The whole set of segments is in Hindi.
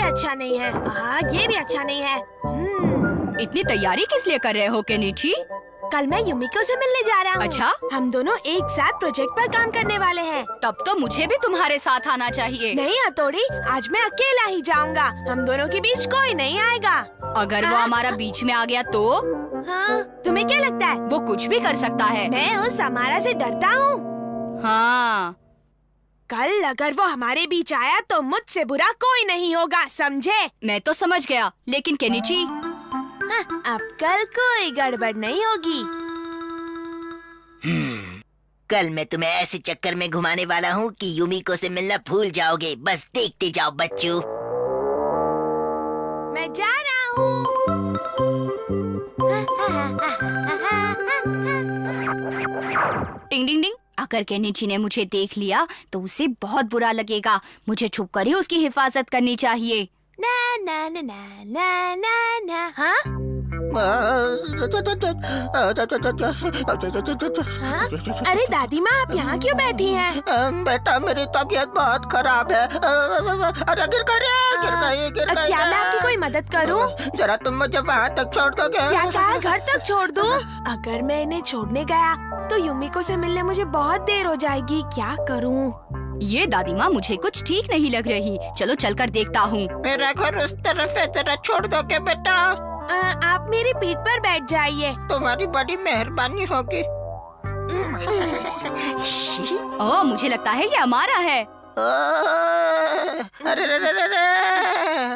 अच्छा नहीं है। ये भी अच्छा नहीं है। इतनी तैयारी किस लिए कर रहे हो केनिची? कल मैं युमिको से मिलने जा रहा हूँ। अच्छा? हम दोनों एक साथ प्रोजेक्ट पर काम करने वाले हैं। तब तो मुझे भी तुम्हारे साथ आना चाहिए। नहीं हथौड़ी, आज मैं अकेला ही जाऊँगा। हम दोनों के बीच कोई नहीं आएगा। अगर वो हमारा बीच में आ गया तो? हाँ, तुम्हें क्या लगता है? वो कुछ भी कर सकता है। मैं उस हमारा से डरता हूँ। हाँ। कल अगर वो हमारे बीच आया तो मुझसे बुरा कोई नहीं होगा, समझे? मैं तो समझ गया, लेकिन केनिची हाँ, अब कल कोई गड़बड़ नहीं होगी। कल मैं तुम्हें ऐसे चक्कर में घुमाने वाला हूँ कि युमिको से मिलना भूल जाओगे। बस देखते जाओ बच्चों। मैं जा रहा हूँ। टिंग टिंग टिंग। अगर केनिची ने मुझे देख लिया तो उसे बहुत बुरा लगेगा। मुझे छुपकर ही उसकी हिफाजत करनी चाहिए। ना ना ना ना ना ना ना। हाँ? अरे दादी माँ, आप यहाँ क्यों बैठी हैं? बेटा, मेरी तबीयत बहुत खराब है। अरे गिर गई। क्या मैं आपकी कोई मदद करूँ? जरा तुम मुझे वहाँ तक छोड़ दोगे? क्या कहा, घर तक छोड़ दूँ? अगर मैं इन्हें छोड़ने गया तो युमिको से मिलने मुझे बहुत देर हो जाएगी। क्या करूँ? ये दादी माँ मुझे कुछ ठीक नहीं लग रही। चलो चलकर देखता हूँ। मेरा घर उस तरफ है, जरा छोड़ दोगे बेटा? आप मेरी पीठ पर बैठ जाइए। तुम्हारी बड़ी मेहरबानी होगी। ओह, मुझे लगता है ये हमारा है। अरे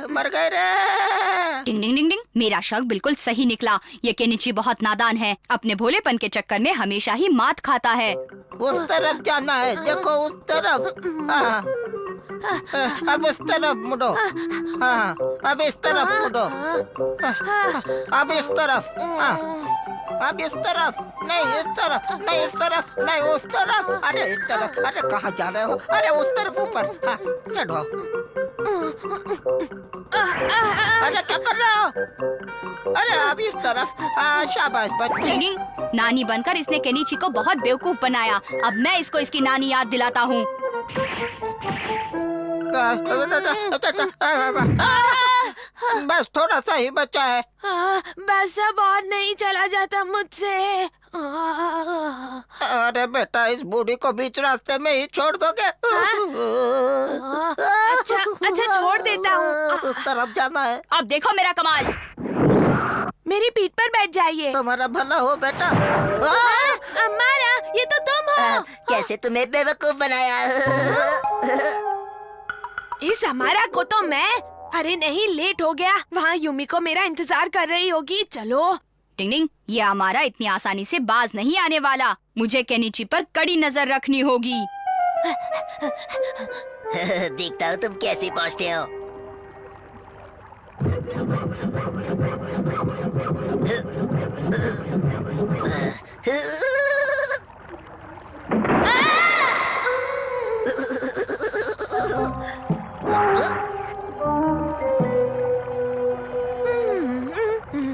मर गए रे। टिंग टिंग टिंग टिंग। मेरा शक बिल्कुल सही निकला। ये केनिची बहुत नादान है। अपने भोलेपन के चक्कर में हमेशा ही मात खाता है। उस तरफ जाना है, देखो उस तरफ। अब इस तरफ मुड़ो। हाँ, अब इस तरफ मुड़ो। अब इस तरफ। अब इस तरफ नहीं, इस तरफ नहीं, इस तरफ नहीं, उस तरफ। अरे इस तरफ। अरे कहाँ जा रहे हो? अरे उस तरफ ऊपर। हाँ, चढ़ो। अरे क्या कर रहे हो? अरे अब इस तरफ। शाबाश बच्चे। टिंग टिंग। नानी बनकर इसने केनिची को बहुत बेवकूफ बनाया। अब मैं इसको इसकी नानी याद दिलाता हूँ। बस थोड़ा सा ही बचा है। बस अब और नहीं चला जाता मुझसे। अरे बेटा, इस बूढ़ी को बीच रास्ते में ही छोड़ दोगे? अच्छा छोड़ देता हूँ। उस तरफ जाना है। अब देखो मेरा कमाल। मेरी पीठ पर बैठ जाइए। तुम्हारा भला हो बेटा। अम्मारा, ये तो तुम हो। कैसे तुम्हें बेवकूफ बनाया? इस हमारा को तो मैं। अरे नहीं, लेट हो गया। वहाँ युमिको मेरा इंतजार कर रही होगी। चलो। टिंग टिंग। ये हमारा इतनी आसानी से बाज नहीं आने वाला। मुझे केनिची पर कड़ी नजर रखनी होगी। देखता हूँ तुम कैसे पहुँचते हो।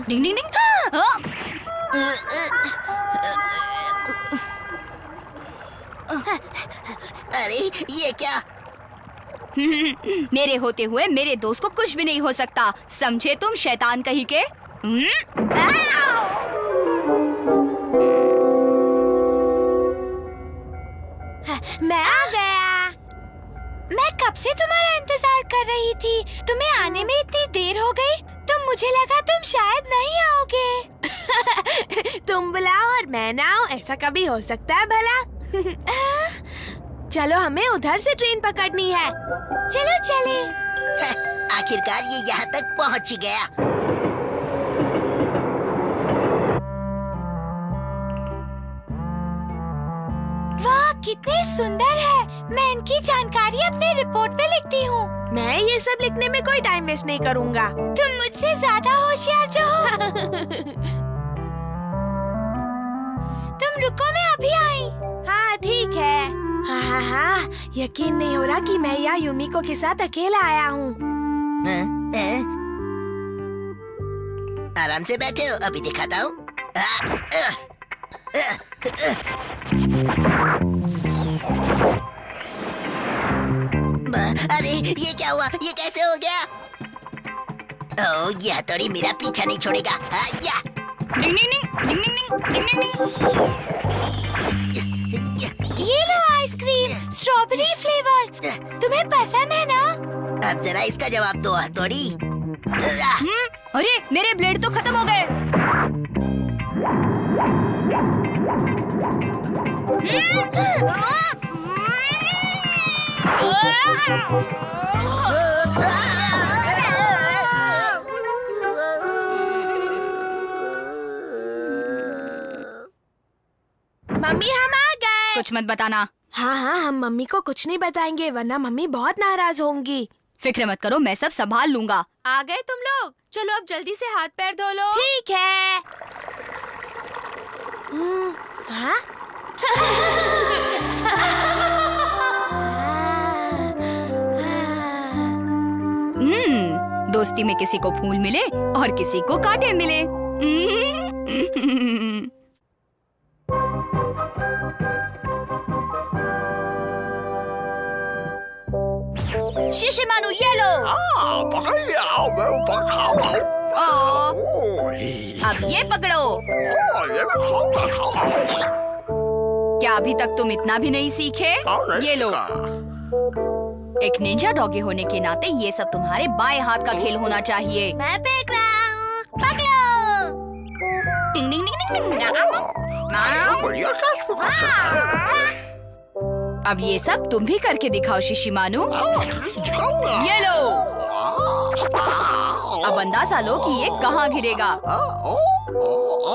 डिंग डिंग डिंग। अरे ये क्या? मेरे होते हुए मेरे दोस्त को कुछ भी नहीं हो सकता, समझे तुम शैतान कहीं के? मैं आ गया। मैं कब से तुम्हारा इंतजार कर रही थी। तुम्हें आने में इतनी देर हो गई तो मुझे लगा तुम शायद नहीं आओगे। तुम बुलाओ और मैं ना आऊं, ऐसा कभी हो सकता है भला? चलो, हमें उधर से ट्रेन पकड़नी है। चलो चले। आखिरकार ये यहाँ तक पहुँच ही गया। वाह, कितने सुंदर है। मैं इनकी जानकारी अपने रिपोर्ट में लिखती हूँ। मैं ये सब लिखने में कोई टाइम वेस्ट नहीं करूँगा। तुम मुझसे ज्यादा होशियार जो हो। तुम रुको, मैं अभी आई। हाँ ठीक है। हाँ, यकीन नहीं हो रहा कि मैं यहाँ युमिको के साथ अकेला आया हूँ। आराम से बैठे हो, अभी दिखाता हूँ। अरे ये क्या हुआ? ये कैसे हो गया? ओ, ये हथौड़ी मेरा पीछा नहीं छोड़ेगा। हाँ, या। डिंग डिंग डिंग डिंग डिंग डिंग डिंग। ये लो आइसक्रीम, स्ट्रॉबेरी फ्लेवर। तुम्हें पसंद है ना? अब जरा इसका जवाब दो हथौड़ी। अरे मेरे ब्लेड तो खत्म हो गए। मम्मी हम आ गए। कुछ मत बताना। हाँ हाँ, हम मम्मी को कुछ नहीं बताएंगे वरना मम्मी बहुत नाराज होंगी। फिक्र मत करो, मैं सब संभाल लूंगा। आ गए तुम लोग? चलो अब जल्दी से हाथ पैर धो लो। ठीक है। हाँ? दोस्ती में किसी को फूल मिले और किसी को कांटे मिले। शिशिमानु ये लो। अब ये पकड़ो। क्या अभी तक तुम इतना भी नहीं सीखे? ये लो। एक निंजा डॉगी होने के नाते ये सब तुम्हारे बाएं हाथ का खेल होना चाहिए। मैं फेंक रहा हूँ, पकड़ो। टिंग टिंग टिंग टिंग। अब ये सब तुम भी करके दिखाओ शिशिमानु। ये लो। अब अंदाजा लो कि ये कहाँ गिरेगा।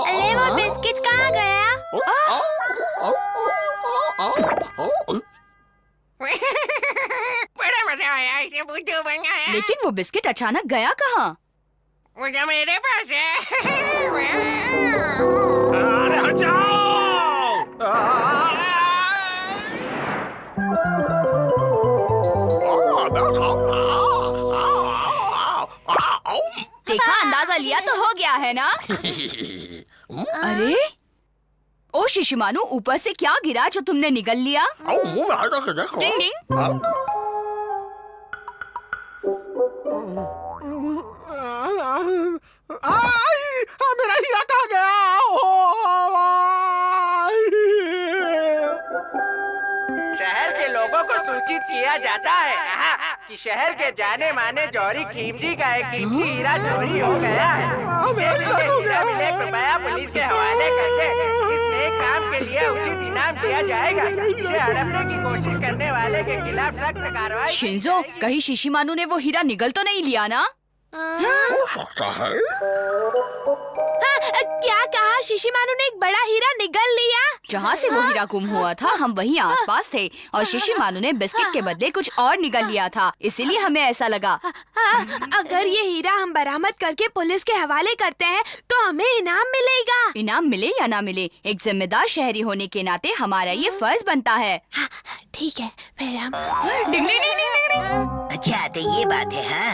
अरे वो बिस्किट कहाँ गया? बड़ा मजा आया इसे बुद्धू बनाया। लेकिन वो बिस्किट अचानक गया कहाँ? वो जो मेरे पास है। अरे हट जाओ! देखा, अंदाजा लिया तो हो गया है ना? अरे ओ शिशिमानु, ऊपर से क्या गिरा जो तुमने निगल लिया? टिंग टिंग। मेरा हीरा कहाँ गया? शहर के लोगों को सूचित किया जाता है कि शहर के जाने माने जौहरी खीमजी का एक कीमती हीरा चोरी हो गया है। हीरा मिले कृपया पुलिस के हवाले कर दे। इस नेक काम के लिए उचित इनाम दिया जाएगा। इसे हड़पने की कोशिश करने वाले के खिलाफ सख्त कार्रवाई। शिंजो, कहीं शिशिमानु ने वो हीरा निगल तो नहीं लिया ना? हो सकता है। क्या कहा? शिशिमानु ने एक बड़ा हीरा निगल लिया? जहाँ से वो हीरा गुम हुआ था हम वहीं आसपास थे और शिशिमानु ने बिस्किट के बदले कुछ और निगल लिया था, इसीलिए हमें ऐसा लगा। अगर ये हीरा हम बरामद करके पुलिस के हवाले करते हैं तो हमें इनाम मिलेगा। इनाम मिले या ना मिले, एक जिम्मेदार शहरी होने के नाते हमारा ये फर्ज बनता है। ठीक है, फिर हम डिंग डिंग डिंग डिंग डिंग। अच्छा तो ये बात है।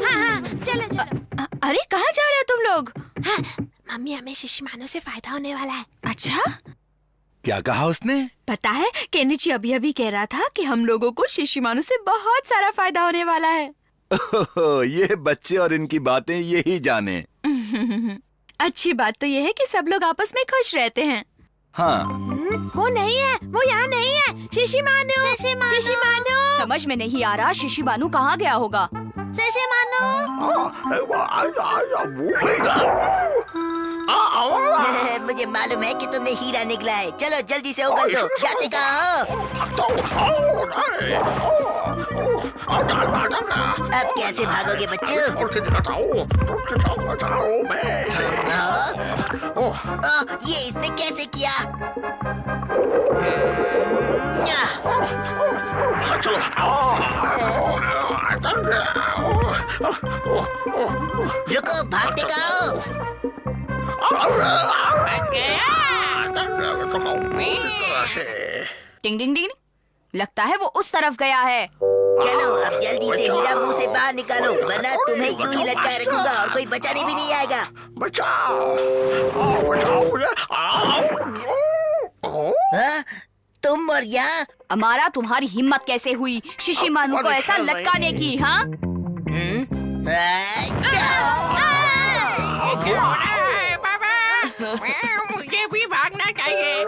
हाँ चलो चलो। अरे कहाँ जा रहे हो तुम लोग? मम्मी, हमें शिशिमानु से फायदा होने वाला है। अच्छा, क्या कहा उसने? पता है केनिची अभी अभी कह रहा था कि हम लोगों को शिशिमानु से बहुत सारा फायदा होने वाला है। ये बच्चे और इनकी बातें यही जाने। अच्छी बात तो ये है कि सब लोग आपस में खुश रहते हैं। हाँ, वो नहीं है, वो यहाँ नहीं है। शिशिमानु, शिशिमानु। समझ में नहीं आ रहा शिशिमानु कहाँ गया होगा। शिशिमानु। मुझे मालूम है कि तुमने हीरा निकला है। चलो जल्दी से उगल दो। जाते कहाँ हो? अब कैसे भागोगे बच्चों? ये इसने कैसे किया? रुको, भागते कहाँ हो? टिंग टिंग टिंग। लगता है वो उस तरफ गया है। चलो अब जल्दी से हीरा मुंह से बाहर निकालो, वरना तुम्हें यूं ही लटकाए रखूंगा और कोई बचाने भी नहीं आएगा। हाँ? तुम और यहाँ? हमारा तुम्हारी हिम्मत कैसे हुई शिशिमानु को ऐसा लटकाने की? हाँ मुझे भी भागना चाहिए।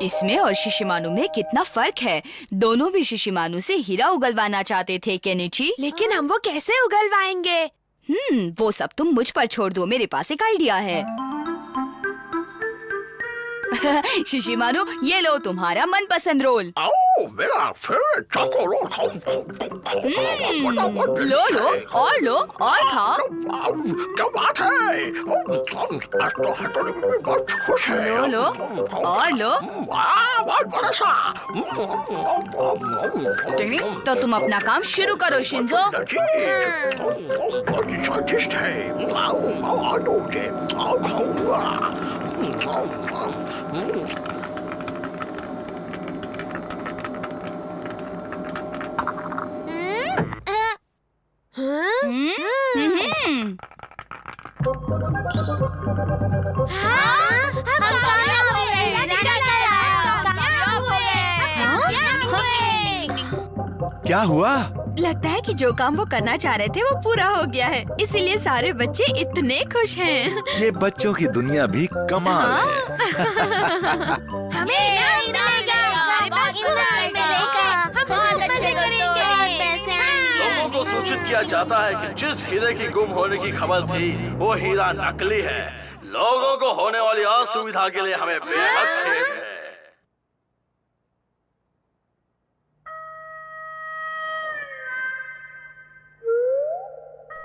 इसमें और शिशिमानु में कितना फर्क है। दोनों भी शिशिमानु से हीरा उगलवाना चाहते थे केनिची। लेकिन हम वो कैसे उगलवाएंगे? वो सब तुम मुझ पर छोड़ दो, मेरे पास एक आइडिया है। शिशिमानु, ये लो तुम्हारा मनपसंद रोल। लो लो और लो और खाओ। क्या बात है? लो लो और लो। तो तुम अपना काम शुरू करो शिंजो। स्वादिष्ट है। क्या हुआ? लगता है कि जो काम वो करना चाह रहे थे वो पूरा हो गया है, इसीलिए सारे बच्चे इतने खुश हैं। ये बच्चों की दुनिया भी कमाल है। लोगों को सूचित किया जाता है कि जिस हीरे की गुम होने की खबर थी वो हीरा नकली है। लोगों को होने वाली असुविधा के लिए हमें बेहद खेद है।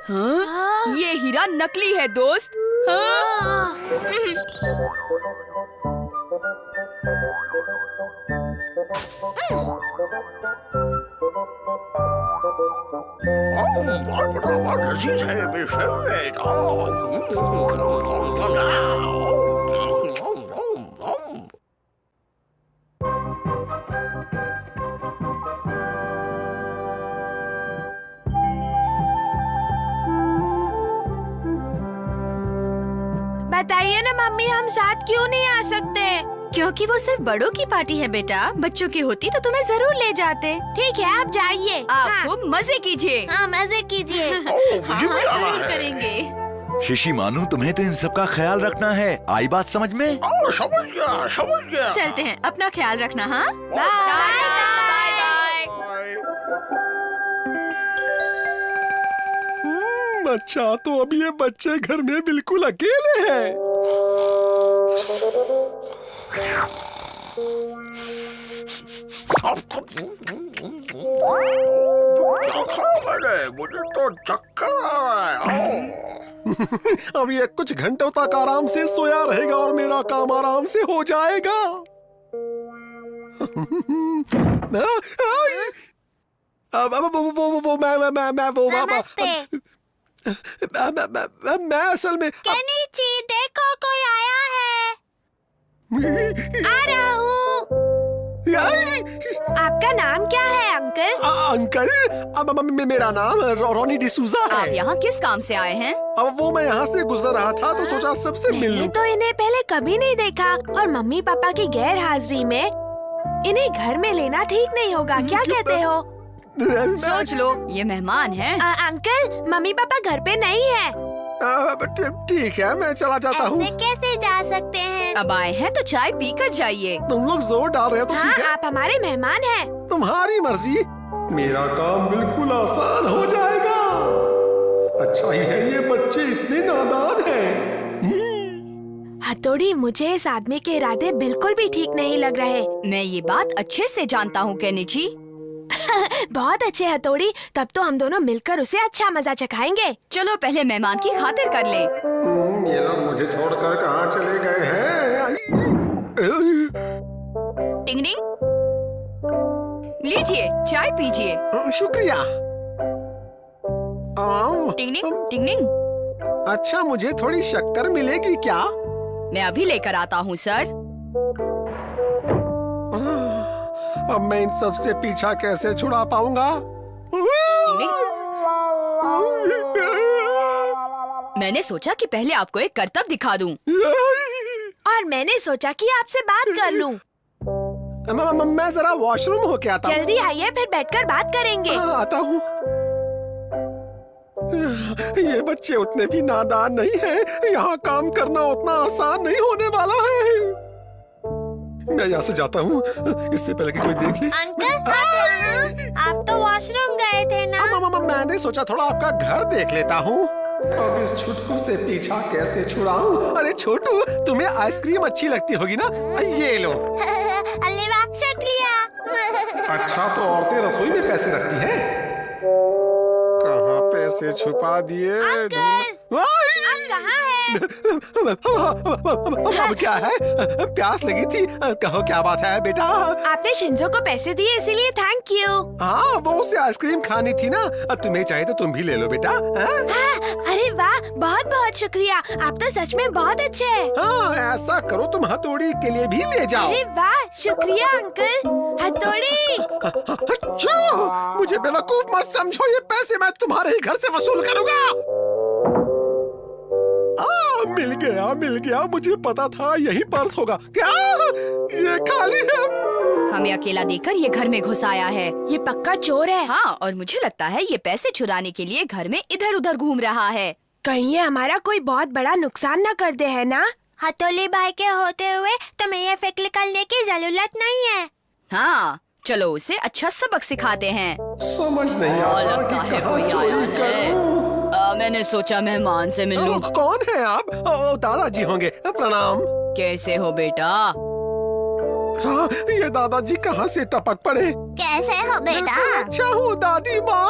हाँ? ये हीरा नकली है दोस्त। हाँ? लजीज है बेशर्त। बताइए ना मम्मी, हम साथ क्यों नहीं आ सकते? क्योंकि वो सिर्फ बड़ों की पार्टी है बेटा। बच्चों की होती तो तुम्हें जरूर ले जाते। ठीक है, आप जाइए। आप खूब मजे कीजिए। हाँ, मजे कीजिए। मुझे भी आना जरूर है। करेंगे। शिशिमानु, तुम्हें तो इन सब का ख्याल रखना है। आई बात समझ में? समझ गया, समझ गया। चलते हैं, अपना ख्याल रखना। हाँ, बाय बाय। अच्छा, तो अब ये बच्चे घर में बिल्कुल अकेले हैं। क्या खाया मैंने? मुझे तो चक्कर आ रहा है। अब ये कुछ घंटों तक आराम से सोया रहेगा और मेरा काम आराम से हो जाएगा। मैं असल में केनिची, देखो कोई आया है। आ रहा हूँ। आपका नाम क्या है अंकल? अंकल, मेरा नाम रोनी डिसूजा है। आप यहाँ किस काम से आए हैं? अब वो मैं यहाँ से गुजर रहा था तो सोचा सबसे मिल मैंने लूं। तो इन्हें पहले कभी नहीं देखा और मम्मी पापा की गैर हाजिरी में इन्हें घर में लेना ठीक नहीं होगा। क्या कहते हो? सोच लो, ये मेहमान हैं। अंकल, मम्मी पापा घर पे नहीं है। ठीक है, मैं चला जाता हूँ। कैसे जा सकते हैं? अब आए हैं तो चाय पी कर जाइए। तुम लोग जोर डाल रहे हो तो हाँ, ठीक है। आप हमारे मेहमान हैं। तुम्हारी मर्जी। मेरा काम बिल्कुल आसान हो जाएगा। अच्छा ही है ये बच्चे इतने नादान हैं। हथौड़ी, मुझे इस आदमी के इरादे बिल्कुल भी ठीक नहीं लग रहे। मैं ये बात अच्छे से जानता हूँ केनिची। बहुत अच्छे हथौड़ी, तब तो हम दोनों मिलकर उसे अच्छा मजा चखाएंगे। चलो पहले मेहमान की खातिर कर ले। ये लोग मुझे छोड़कर कहाँ चले गए हैं? टिंग टिंग, लीजिए चाय पीजिए। शुक्रिया। टिंग टिंग टिंग टिंग। अच्छा, मुझे थोड़ी शक्कर मिलेगी क्या? मैं अभी लेकर आता हूँ सर। अब मैं इन सब से पीछा कैसे छुड़ा पाऊंगा? मैंने सोचा कि पहले आपको एक करतब दिखा दूं। और मैंने सोचा कि आपसे बात कर लूं। मैं जरा वॉशरूम होके आता हूँ। जल्दी आइए, फिर बैठकर बात करेंगे। हाँ, आता हूँ। ये बच्चे उतने भी नादान नहीं हैं। यहाँ काम करना उतना आसान नहीं होने वाला है। मैं यहाँ से जाता हूँ, इससे पहले कि कोई देख ले। अंकल, आप तो वॉशरूम गए थे ना? मैंने सोचा थोड़ा आपका घर देख लेता हूँ। अब इस छुटकू से पीछा कैसे छुड़ाऊं? अरे छोटू, तुम्हें आइसक्रीम अच्छी लगती होगी ना? ये लो। अल्ले वाह, शुक्रिया। अच्छा, तो औरतें रसोई में पैसे रखती हैं? कहाँ पैसे छुपा दिए? आप कहाँ हैं? अब क्या है? प्यास लगी थी। कहो क्या बात है बेटा? आपने शिंजो को पैसे दिए, इसीलिए थैंक यू। हाँ, वो उसे आइसक्रीम खानी थी ना। तुम्हें चाहिए तो तुम भी ले लो बेटा। हाँ, अरे वाह, बहुत बहुत शुक्रिया। आप तो सच में बहुत अच्छे हैं। हाँ, ऐसा करो, तुम हथौड़ी के लिए भी ले जाओ। अरे वाह, शुक्रिया अंकल। हथौड़ी। अच्छा, मुझे बेवकूफ मत समझो। ये पैसे मैं तुम्हारे ही घर से वसूल करूँगा। मिल गया। मुझे पता था यही पर्स होगा। क्या ये खाली है? हमें अकेला देखकर ये घर में घुस आया है। ये पक्का चोर है। हाँ, और मुझे लगता है ये पैसे चुराने के लिए घर में इधर उधर घूम रहा है। कहीं ये हमारा कोई बहुत बड़ा नुकसान न कर दे, है ना? हथौली भाई के होते हुए तुम्हें ये फिक्र निकालने की जरूरत नहीं है। हाँ, चलो उसे अच्छा सबक सिखाते हैं। समझ नहीं आ रहा लगता कि है कहाँ कोई चोरी आया है। करूं। मैंने सोचा मेहमान से मिल लूं। कौन है आप? दादाजी होंगे। प्रणाम। कैसे हो बेटा? हाँ, ये दादाजी कहाँ से टपक पड़े? कैसे हो बेटा? अच्छा हूँ दादी माँ।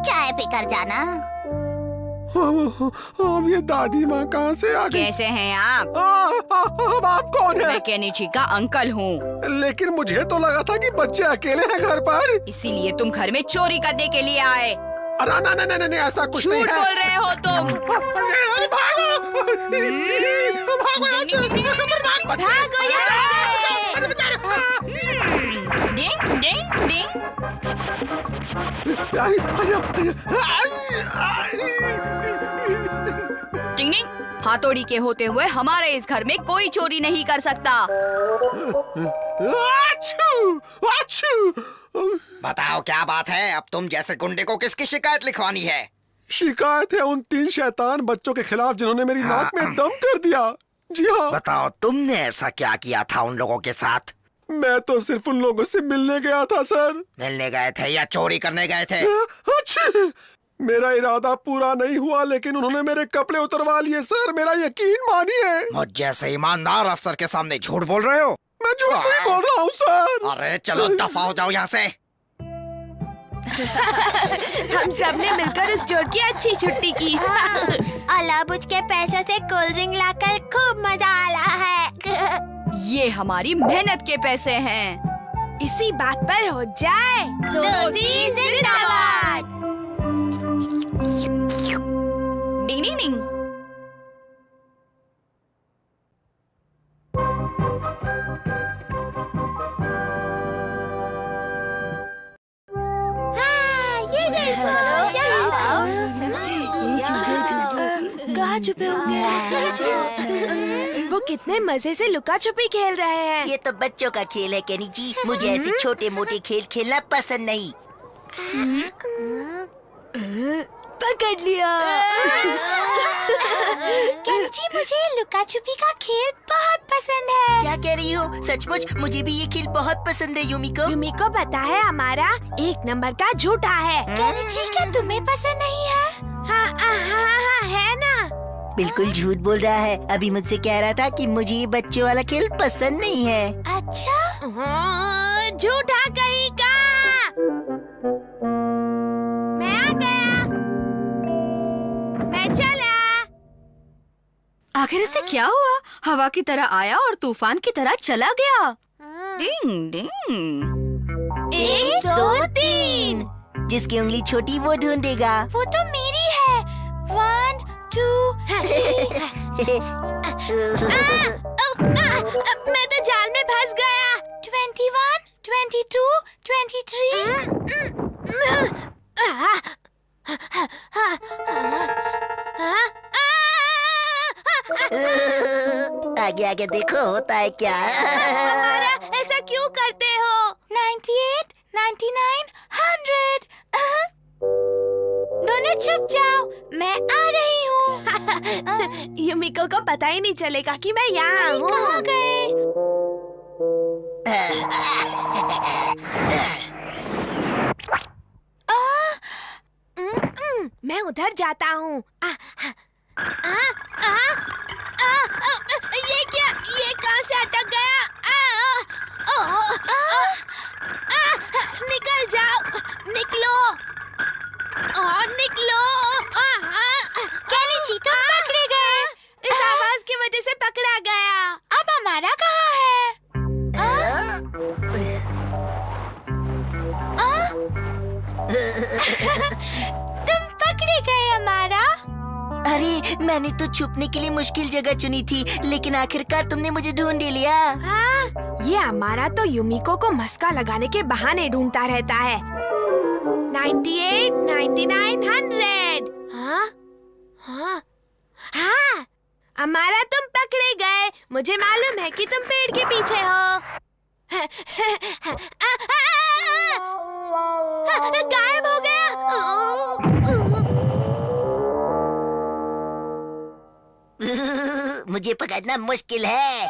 चाय पीकर जाना। अब ये दादी माँ कहाँ से आ गई? कैसे हैं आप? आप कौन है? मैं केनिची का अंकल हूँ। लेकिन मुझे तो लगा था कि बच्चे अकेले हैं घर पर। इसीलिए तुम घर में चोरी करने के लिए आए। अरे नहीं, ऐसा कुछ नहीं झूठ है। बोल रहे हो तुम। अरे भागो यहाँ से, खतरनाक बच्चे। भागो यहाँ से। अरे बेचारे। डिंग डिंग डिंग। डिंग डिंग। हथौड़ी के होते हुए हमारे इस घर में कोई चोरी नहीं कर सकता। बताओ क्या बात है? अब तुम जैसे गुंडे को किसकी शिकायत लिखवानी है? शिकायत है उन 3 शैतान बच्चों के खिलाफ जिन्होंने मेरी नाक में दम कर दिया। जी हाँ। बताओ तुमने ऐसा क्या किया था उन लोगों के साथ? मैं तो सिर्फ उन लोगों से मिलने गया था सर। मिलने गए थे या चोरी करने गए थे? अच्छा, मेरा इरादा पूरा नहीं हुआ, लेकिन उन्होंने मेरे कपड़े उतरवा लिए सर। मेरा यकीन मानिए। मुझ जैसे ईमानदार अफसर के सामने झूठ बोल रहे हो? मैं झूठ नहीं बोल रहा हूँ सर। अरे चलो दफा हो जाओ यहाँ से। हम सब ने मिलकर उस चोर की अच्छी छुट्टी की। अलाबुज के पैसे से कोल्ड ड्रिंक लाकर खूब मजा आ रहा है। ये हमारी मेहनत के पैसे हैं। इसी बात पर हो जाए। दोस्ती जिंदाबाद। डिंग डिंग डिंग। कहाँ छुपे होंगे? वो कितने मजे से लुका छुपी खेल रहे हैं। ये तो बच्चों का खेल है केनी जी। मुझे ऐसे छोटे मोटे खेल खेलना पसंद नहीं। पकड़ लिया। केनी जी, मुझे लुका छुपी का खेल बहुत पसंद है। क्या कह रही हो? सचमुच मुझे भी ये खेल बहुत पसंद है युमिको। युमिको पता है हमारा 1 नंबर का झूठा है। केनी जी, क्या तुम्हें पसंद नहीं है? हाँ, है ना। बिल्कुल झूठ बोल रहा है। अभी मुझसे कह रहा था कि मुझे ये बच्चे वाला खेल पसंद नहीं है। अच्छा, झूठा कहीं का। मैं आ गया। मैं चला। आखिर इसे क्या हुआ? हवा की तरह आया और तूफान की तरह चला गया। डिंग डिंग। 1 2 3। जिसकी उंगली छोटी वो ढूंढेगा। वो तो मेरी है। 1 2। मैं तो जाल में फंस गया। 21 22 23। आगे आगे देखो होता है क्या। हमारा ऐसा क्यों करते हो? 98, 99, 100। दोनों छुप जाओ, मैं आ रही हूँ। युमिको को पता ही नहीं चलेगा कि मैं यहाँ हूँ। कहाँ गए? मैं उधर जाता हूँ। ये क्या? ये कहाँ से अटक गया? निकल जाओ, निकलो, निकलो। केनिची, तुम पकड़े गए। इस आवाज की वजह से पकड़ा गया। अब हमारा कहाँ है? तुम पकड़े गए हमारा। अरे मैंने तो छुपने के लिए मुश्किल जगह चुनी थी, लेकिन आखिरकार तुमने मुझे ढूंढ ही लिया। हाँ, ये हमारा तो युमिको को मस्का लगाने के बहाने ढूंढता रहता है। 98, 99, 100। हाँ, हाँ, हाँ, हमारा तुम पकड़े गए। मुझे मालूम है कि तुम पेड़ के पीछे हो। गायब हो गया। मुझे पकड़ना मुश्किल है।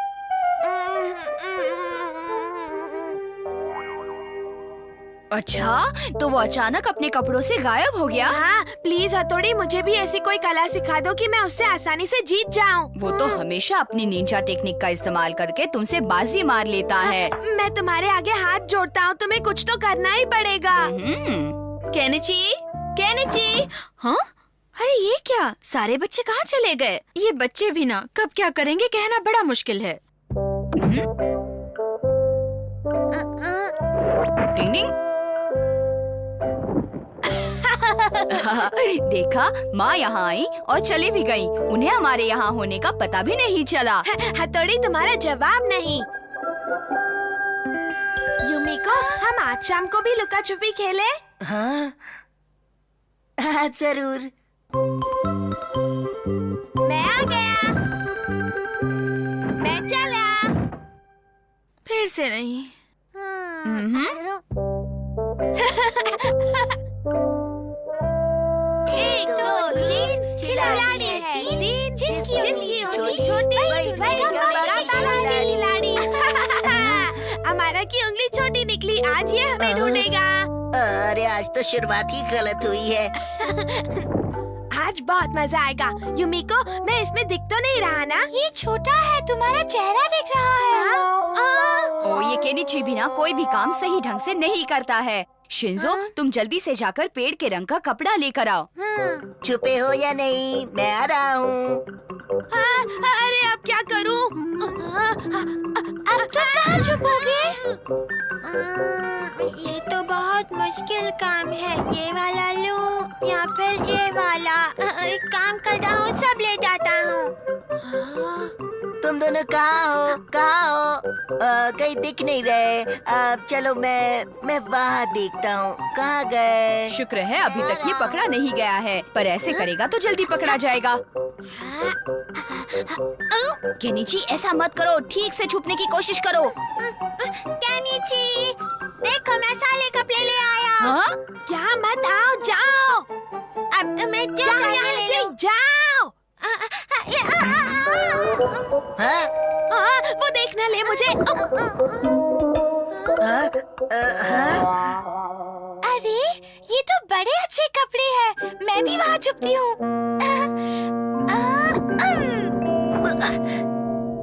अच्छा, तो वो अचानक अपने कपड़ों से गायब हो गया। हाँ, प्लीज हथौड़ी, मुझे भी ऐसी कोई कला सिखा दो कि मैं उससे आसानी से जीत जाऊं। वो तो हमेशा अपनी निंजा टेक्निक का इस्तेमाल करके तुमसे बाजी मार लेता है। मैं तुम्हारे आगे हाथ जोड़ता हूँ, तुम्हें कुछ तो करना ही पड़ेगा। केनिची, केनिची, हाँ? अरे ये क्या? सारे बच्चे कहाँ चले गए? ये बच्चे भी ना कब क्या करेंगे कहना बड़ा मुश्किल है। डिंग डिंग। देखा, माँ यहाँ आई और चली भी गई। उन्हें हमारे यहाँ होने का पता भी नहीं चला। हथौड़ी, तुम्हारा जवाब नहीं। युमिको, हम आज शाम को भी लुका छुपी खेले? हाँ, हाँ जरूर। मैं आ गया। मैं चला। फिर से नहीं। एक, दो, तीन, खिलाड़ी है तीन, जिसकी छोटी खिलाड़ी। हमारा की उंगली छोटी निकली, आज ये हमें ढूंढेगा। अरे आज तो शुरुआत ही गलत हुई है। आज बहुत मजा आएगा। युमिको, मैं इसमें दिख तो नहीं रहा ना? ये छोटा है, तुम्हारा चेहरा दिख रहा है। ओ, ये केनिची भी ना कोई भी काम सही ढंग से नहीं करता है। शिंजो, तुम जल्दी से जाकर पेड़ के रंग का कपड़ा लेकर आओ। छुपे हो या नहीं, मैं आ रहा हूँ। अरे अब क्या करूँ? अब तुम कहाँ छुपोगे? ये तो बहुत मुश्किल काम है। ये वाला लूं या फिर ये वाला? एक काम करता हूँ, सब ले जाता हूँ। तुम दोनों कहाँ हो? कहाँ हो? कहीं दिख नहीं रहे। चलो मैं वहाँ देखता हूँ, कहाँ गए? शुक्र है अभी तक ये पकड़ा नहीं गया है, पर ऐसे करेगा तो जल्दी पकड़ा जाएगा। केनिची, ऐसा मत करो, ठीक से छुपने की कोशिश करो। केनिची, देखो मैं साले कपड़े ले आया। हाँ? यहाँ मत आओ, जाओ। अब तो मैं यहाँ से जाओ। वो देखना ले मुझे। अरे ये तो बड़े अच्छे कपड़े हैं, मैं भी वहाँ छुपती हूँ।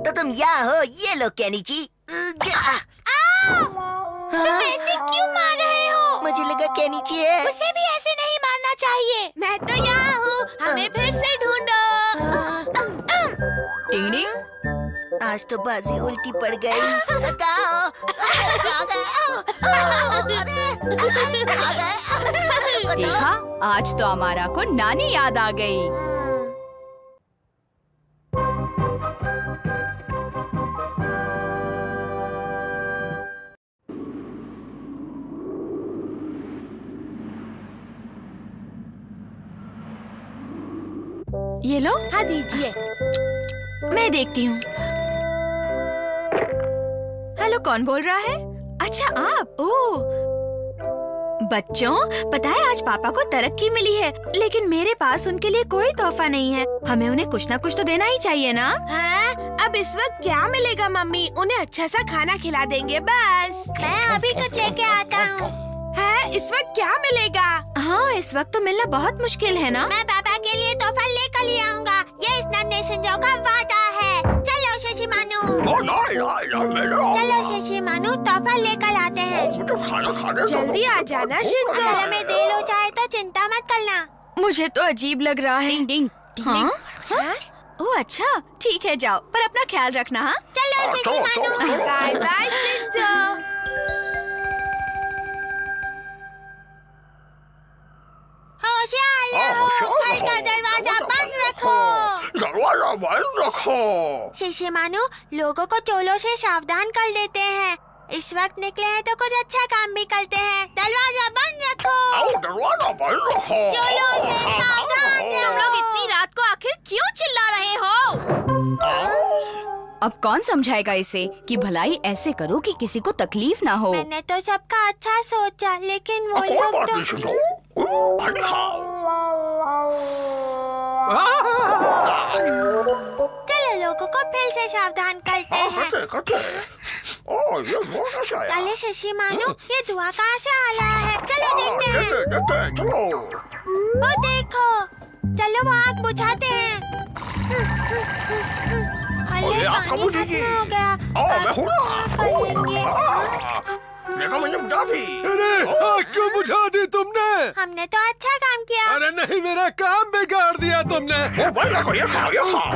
तो तुम यहाँ हो, ये लो केनिची। तुम ऐसे क्यों मार रहे हो? मुझे लगा केनिची है। उसे भी ऐसे नहीं मारना चाहिए। मैं तो यहाँ हूँ, हमें फिर से ढूंढो। डिंग डिंग। आज तो बाजी उल्टी पड़ गई। कहाँ हो? कहाँ गए? देखा, आज तो हमारा को नानी याद आ गई। ये लो। हाँ दीजिए। मैं देखती हूँ। हेलो, कौन बोल रहा है? अच्छा आप। ओह बच्चों, पता है आज पापा को तरक्की मिली है, लेकिन मेरे पास उनके लिए कोई तोहफा नहीं है। हमें उन्हें कुछ न कुछ तो देना ही चाहिए ना। हाँ, अब इस वक्त क्या मिलेगा मम्मी? उन्हें अच्छा सा खाना खिला देंगे बस। मैं अभी कुछ लेके आता हूँ। है इस वक्त क्या मिलेगा? हाँ, इस वक्त तो मिलना बहुत मुश्किल है ना। मैं पापा के लिए तोहफा लेकर ले आऊंगा। ये इस नन्हे शिंजो का वादा है। चलो शिशिमानु। चलो शिशिमानु, तोहफा लेकर आते हैं। जल्दी आ जाना शिंजो। अगर हमें देर हो जाए तो चिंता मत करना। मुझे तो अजीब लग रहा है। हाँ? हाँ? ओह अच्छा, ठीक है जाओ, पर अपना ख्याल रखना। हाँ चलो शिशिमानु। Bye bye Shinzo. होशियार रहो, घर का दरवाजा बंद रखो। दरवाजा बंद रखो। शिशिमानु, लोगों को चोलों से सावधान कर देते हैं। इस वक्त निकले हैं तो कुछ अच्छा काम भी करते हैं। दरवाजा बंद रखो। दरवाजा बंद रखो। चोलों से सावधान। तुम लोग इतनी रात को आखिर क्यों चिल्ला रहे हो? अब कौन समझाएगा इसे कि भलाई ऐसे करो कि किसी को तकलीफ ना हो। मैंने तो सबका अच्छा सोचा, लेकिन वो लोग तो चलो लोगों को फिर से सावधान करते हैं। चले शिशिमानु, ये धुआं कहाँ से आ रहा है? चलो देखते हैं। वो देखो, चलो वो आग बुझाते हैं। अरे पानी खत्म हो गया। मैं हूँ करेंगे। देखो मैंने बुझा दी। अरे आग क्यों बुझा दी तुमने? हमने तो अच्छा काम किया। अरे नहीं, मेरा काम बिगाड़ दिया तुमने। वो भाई देखो, ये खाओ, ये खाओ।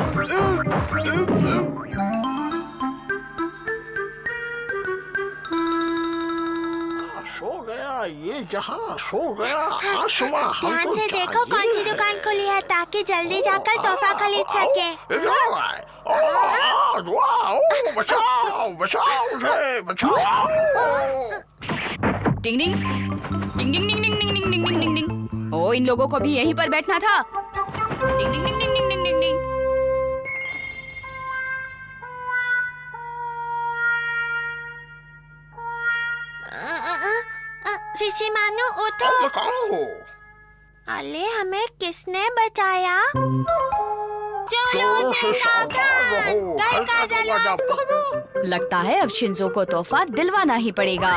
सो गया ये जहाँ, सो गया आसमां। ध्यान से देखो कौन सी दुकान खुली है, ताकि जल्दी जाकर तोहफा खरीद सके। बचाओ बचाओ मुझे, बचाओ। टिंग टिंग टिंग टिंग टिंग टिंग टिंग टिंग टिंग टिंग टिंग। ओ, इन लोगों को भी यहीं पर बैठना था। टिंग टिंग टिंग टिंग टिंग टिंग टिंग टिंग। शिशिमानु उठो। अले हमें किसने बचाया? चोलों से सावधान, घर का दरवाजा। लगता है अब शिंजो को तोहफा दिलवाना ही पड़ेगा।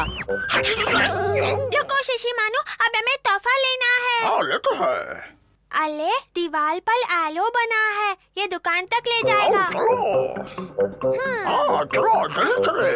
रुको शिशिमानु, अब हमें तोहफा लेना है। लेते हैं। अले दीवार पर आलो बना है, ये दुकान तक ले जाएगा। चलो जल्दी चले।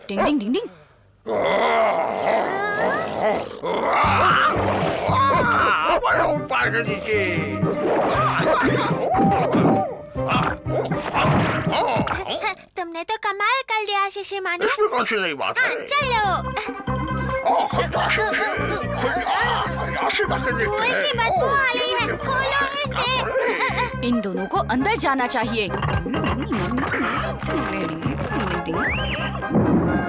टिंग टिंग टिंग टिंग। ऊपर नीचे। तुमने तो कमाल कर दिया शिशिमानु। इसमें कौन सी नई बात है? चलो। धुएं की बदबू आ रही है, खोलो इसे। इन दोनों को अंदर जाना चाहिए।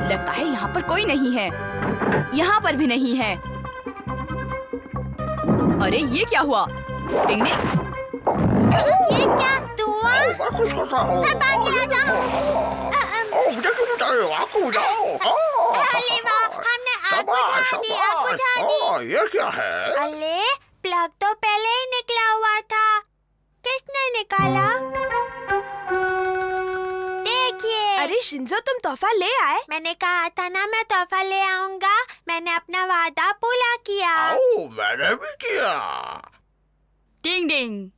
लगता है यहाँ पर कोई नहीं है। यहाँ पर भी नहीं है। अरे ये क्या हुआ? टिंग टिंग। ये क्या धुआं? मैं भाग जाता हूँ। अरे वाह, हमने आग बुझा दी, आग बुझा दी। ये क्या है? अले प्लग तो पहले ही निकला हुआ था, किसने निकाला? देखिए। अरे शिंजो, तुम तोहफा ले आए? मैंने कहा था ना मैं तोहफा ले आऊंगा। मैंने अपना वादा पूरा किया। मैंने भी किया। टिंग टिंग।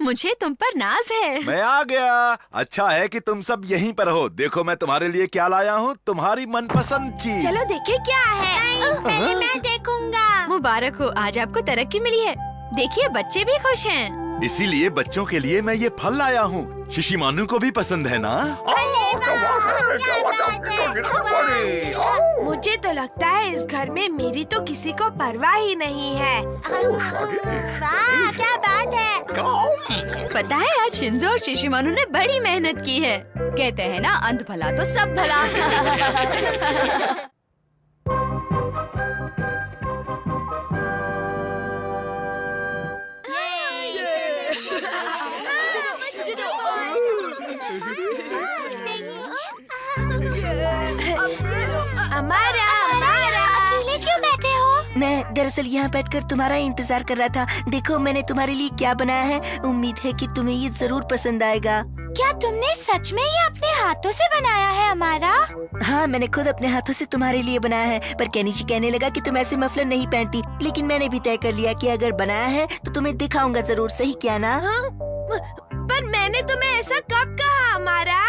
मुझे तुम पर नाज है। मैं आ गया। अच्छा है कि तुम सब यहीं पर हो। देखो मैं तुम्हारे लिए क्या लाया हूँ, तुम्हारी मनपसंद चीज। चलो देखे क्या है। नहीं, पहले मैं देखूंगा। मुबारक हो, आज आपको तरक्की मिली है। देखिए बच्चे भी खुश हैं। इसीलिए बच्चों के लिए मैं ये फल लाया हूँ। शिशिमानु को भी पसंद है ना? मुझे तो लगता है इस घर में मेरी तो किसी को परवाह ही नहीं है। वाह, क्या बात है। पता है आज शिंजो और शिशिमानु ने बड़ी मेहनत की है। कहते हैं ना, अंत भला तो सब भला। हमारा अकेले क्यों बैठे हो? मैं दरअसल यहाँ बैठकर तुम्हारा इंतजार कर रहा था। देखो मैंने तुम्हारे लिए क्या बनाया है। उम्मीद है कि तुम्हें ये जरूर पसंद आएगा। क्या तुमने सच में ये अपने हाथों से बनाया है हमारा? हाँ, मैंने खुद अपने हाथों से तुम्हारे लिए बनाया है। पर केनिची कहने लगा कि तुम ऐसे मफलर नहीं पहनती, लेकिन मैंने भी तय कर लिया कि अगर बनाया है तो तुम्हें दिखाऊंगा जरूर। सही क्या ना? हाँ? पर मैंने तुम्हें ऐसा कब कहा हमारा?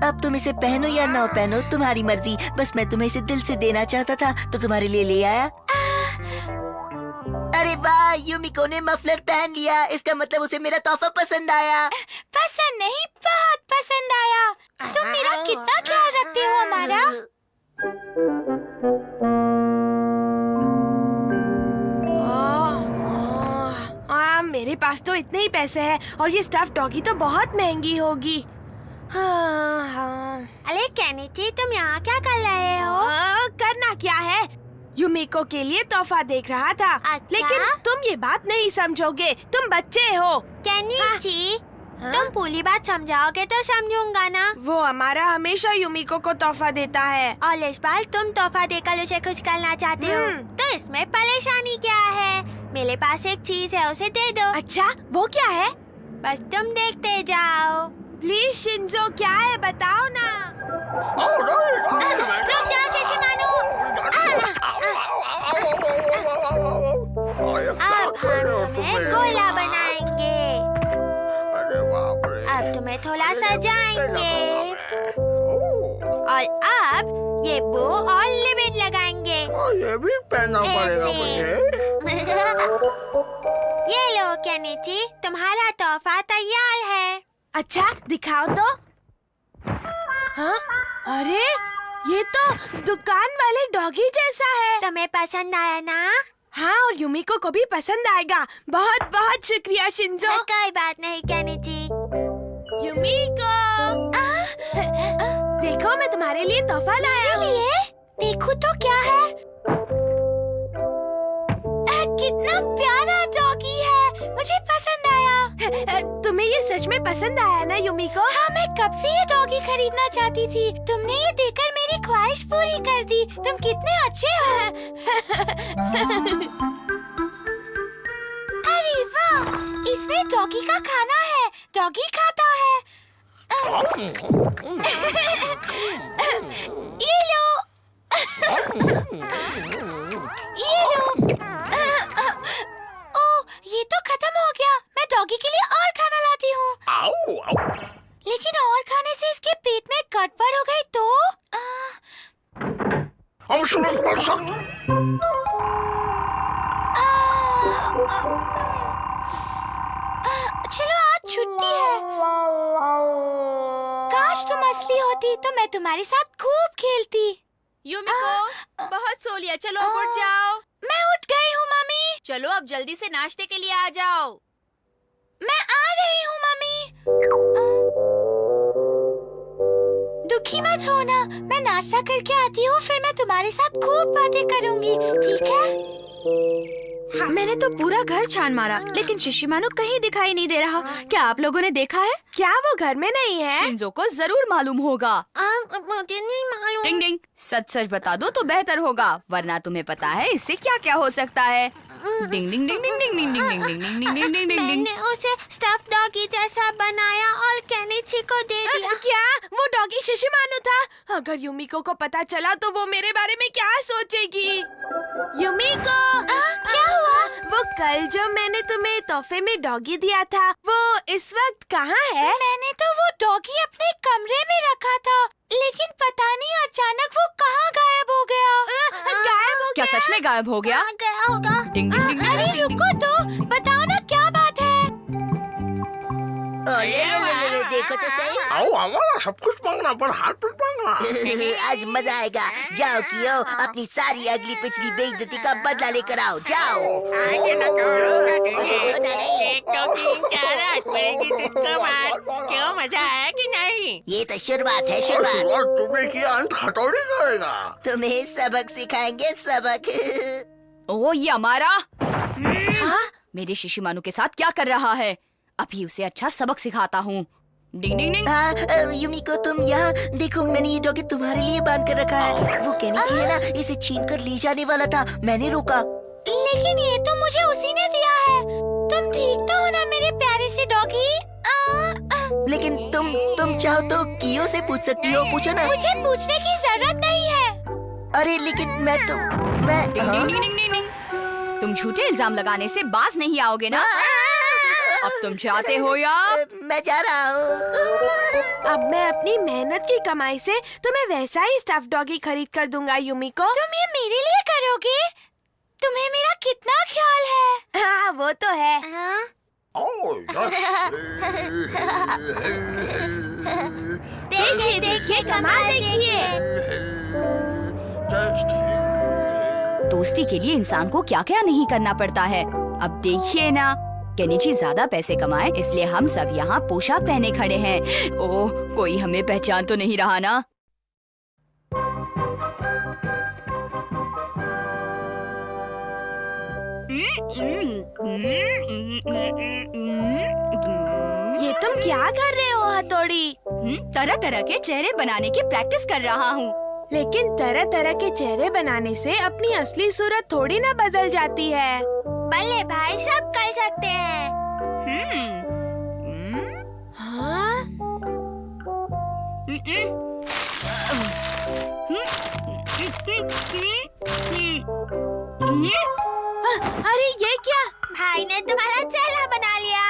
अब तुम इसे पहनो या ना पहनो तुम्हारी मर्जी। बस मैं तुम्हें इसे दिल से देना चाहता था तो तुम्हारे लिए ले आया। अरे वाह, यूमिको ने मफलर पहन लिया। इसका मतलब उसे मेरा तोहफा पसंद आया। पसंद नहीं, बहुत पसंद आया। तुम मेरा कितना ख्याल रखते हो हमारा। मेरे पास तो इतने ही पैसे हैं और ये स्टफ डॉगी तो बहुत महंगी होगी। हाँ। अरे केनिची, तुम यहाँ क्या कर रहे हो? करना क्या है, यूमिको के लिए तोहफा देख रहा था। अच्छा? लेकिन तुम ये बात नहीं समझोगे, तुम बच्चे हो। केनिची, तुम पूरी बात समझाओगे तो समझूंगा ना। वो हमारा हमेशा यूमिको को तोहफा देता है और इस बार तुम तोहफा देकर उसे खुश करना चाहते हो, तो इसमें परेशानी क्या है? मेरे पास एक चीज है, उसे दे दो। अच्छा, वो क्या है? बस तुम देखते जाओ। प्लीज शिंजो, क्या है बताओ ना। रुक जाओ शिशिमानु। अब हम तुम्हें गोला बनाएंगे। अब तुम्हें थोड़ा सजाएंगे और अब ये बो और रिबन लगाएंगे। ये भी पहनना पड़ेगा मुझे। ये लो केनिची, तुम्हारा तोहफा तैयार है। अच्छा, दिखाओ तो। हाँ? अरे ये तो दुकान वाले डॉगी जैसा है। तुम्हें पसंद आया ना? हाँ, और यूमिको को भी पसंद आएगा। बहुत बहुत शुक्रिया शिंजो। कोई बात नहीं केनिची। यूमिको, देखो मैं तुम्हारे लिए तोहफा लाया हूँ। देखो तो क्या है। कितना प्यारा डॉगी है, मुझे पसंद आया। तुम्हें ये सच में पसंद आया ना यूमिको? हाँ, मैं कब से ये डॉगी खरीदना चाहती थी। तुमने ये देखकर मेरी ख्वाहिश पूरी कर दी। तुम कितने अच्छे हो। अरे वाह, इसमें डॉगी का खाना है। डॉगी खाता है। ये लो। ये लो। ओह, ये तो खत्म हो गया। मैं डॉगी के लिए और खाना लाती हूँ। लेकिन और खाने से इसके पेट में गड़बड़ हो गई तो चलो आज छुट्टी है। काश तुम असली होती तो मैं तुम्हारे साथ खूब खेलती। यूमिको, बहुत सो लिया, चलो उठ जाओ। मैं उठ गई हूँ मम्मी। चलो अब जल्दी से नाश्ते के लिए आ जाओ। मैं आ रही हूँ मम्मी। दुखी मत होना, मैं नाश्ता करके आती हूँ, फिर मैं तुम्हारे साथ खूब बातें करूँगी, ठीक है? हाँ, मैंने तो पूरा घर छान मारा, लेकिन शिशिमानु कहीं दिखाई नहीं दे रहा। क्या आप लोगों ने देखा है? क्या वो घर में नहीं है? शिंजो को जरूर मालूम होगा। मुझे नहीं मालूम। डिंग डिंग, सच सच बता दो तो बेहतर होगा, वरना तुम्हें पता है इससे क्या क्या हो सकता है। डिंग डिंग डिंग डिंग डिंग डिंग डिंग डिंग डिंग डिंग डिंग डिंग डिंग। मैंने उसे स्टफ डॉगी जैसा बनाया और केनिची को दे दिया। क्या वो डॉगी शिशिमानु था? अगर यूमिको को पता चला तो वो मेरे बारे में क्या सोचेगी? यूमिको, क्या हुआ? वो कल जो मैंने तुम्हें तोहफे में डॉगी दिया था, वो इस वक्त कहाँ है? मैंने तो वो डॉगी अपने कमरे में रखा था, लेकिन पता नहीं अचानक वो कहाँ गायब हो गया। गायब हो क्या गया? सच में गायब हो गया? गया होगा। डिंग डिंग डिंग। अरे रुको तो, बताओ ना क्या बात है। ले, देखो तो सही। आओ हमारा सब कुछ मांगना पर हाथ मत मांगना। आज मजा आएगा। जाओ कियो, अपनी सारी अगली पिछली बेइज्जती का बदला लेकर आओ। जाओ, उसे छोड़ना नहीं। क्यों, मजा आया कि नहीं? ये तो शुरुआत है, शुरुआत। तुम्हें क्या अंत हथौड़ी करेगा? तुम्हें सबक सिखाएंगे, सबक। ओ ये हमारा मेरे शिशुमानु के साथ क्या कर रहा है? अभी उसे अच्छा सबक सिखाता हूँ। डिंग डिंग डिंग। हाँ, युमिको तुम यहाँ देखो, मैंने ये डॉगी तुम्हारे लिए बांध कर रखा है। वो केनिची है ना, इसे छीन कर ले जाने वाला था, मैंने रोका। लेकिन ये तो मुझे उसी ने दिया है। तुम ठीक तो हो ना मेरे प्यारे से डॉगी? लेकिन तुम चाहो तो कियो से पूछ सकती हो, पूछो ना। मुझे पूछने की जरूरत नहीं है। अरे लेकिन मैं डिंग डिंग डिंग डिंग डिंग। तुम झूठे इल्जाम लगाने से बाज नहीं आओगे ना? अब तुम चाहते हो या? मैं जा रहा हूँ। अब मैं अपनी मेहनत की कमाई से तुम्हें वैसा ही स्टफ डॉगी खरीद कर दूंगा युमिको। तुम ये मेरे लिए करोगे? तुम्हें मेरा कितना ख्याल है। हाँ वो तो है। देखिए देखिए, कमाल देखिए। दोस्ती के लिए इंसान को क्या क्या नहीं करना पड़ता है। अब देखिए ना, केनिची ज्यादा पैसे कमाए इसलिए हम सब यहाँ पोशाक पहने खड़े हैं। ओह, कोई हमें पहचान तो नहीं रहा ना? ये तुम क्या कर रहे हो हथौड़ी? तरह तरह के चेहरे बनाने की प्रैक्टिस कर रहा हूँ। लेकिन तरह तरह के चेहरे बनाने से अपनी असली सूरत थोड़ी ना बदल जाती है। भले भाई, सब कर सकते हैं। हाँ? अरे ये क्या? भाई ने तुम्हारा चेहरा बना लिया।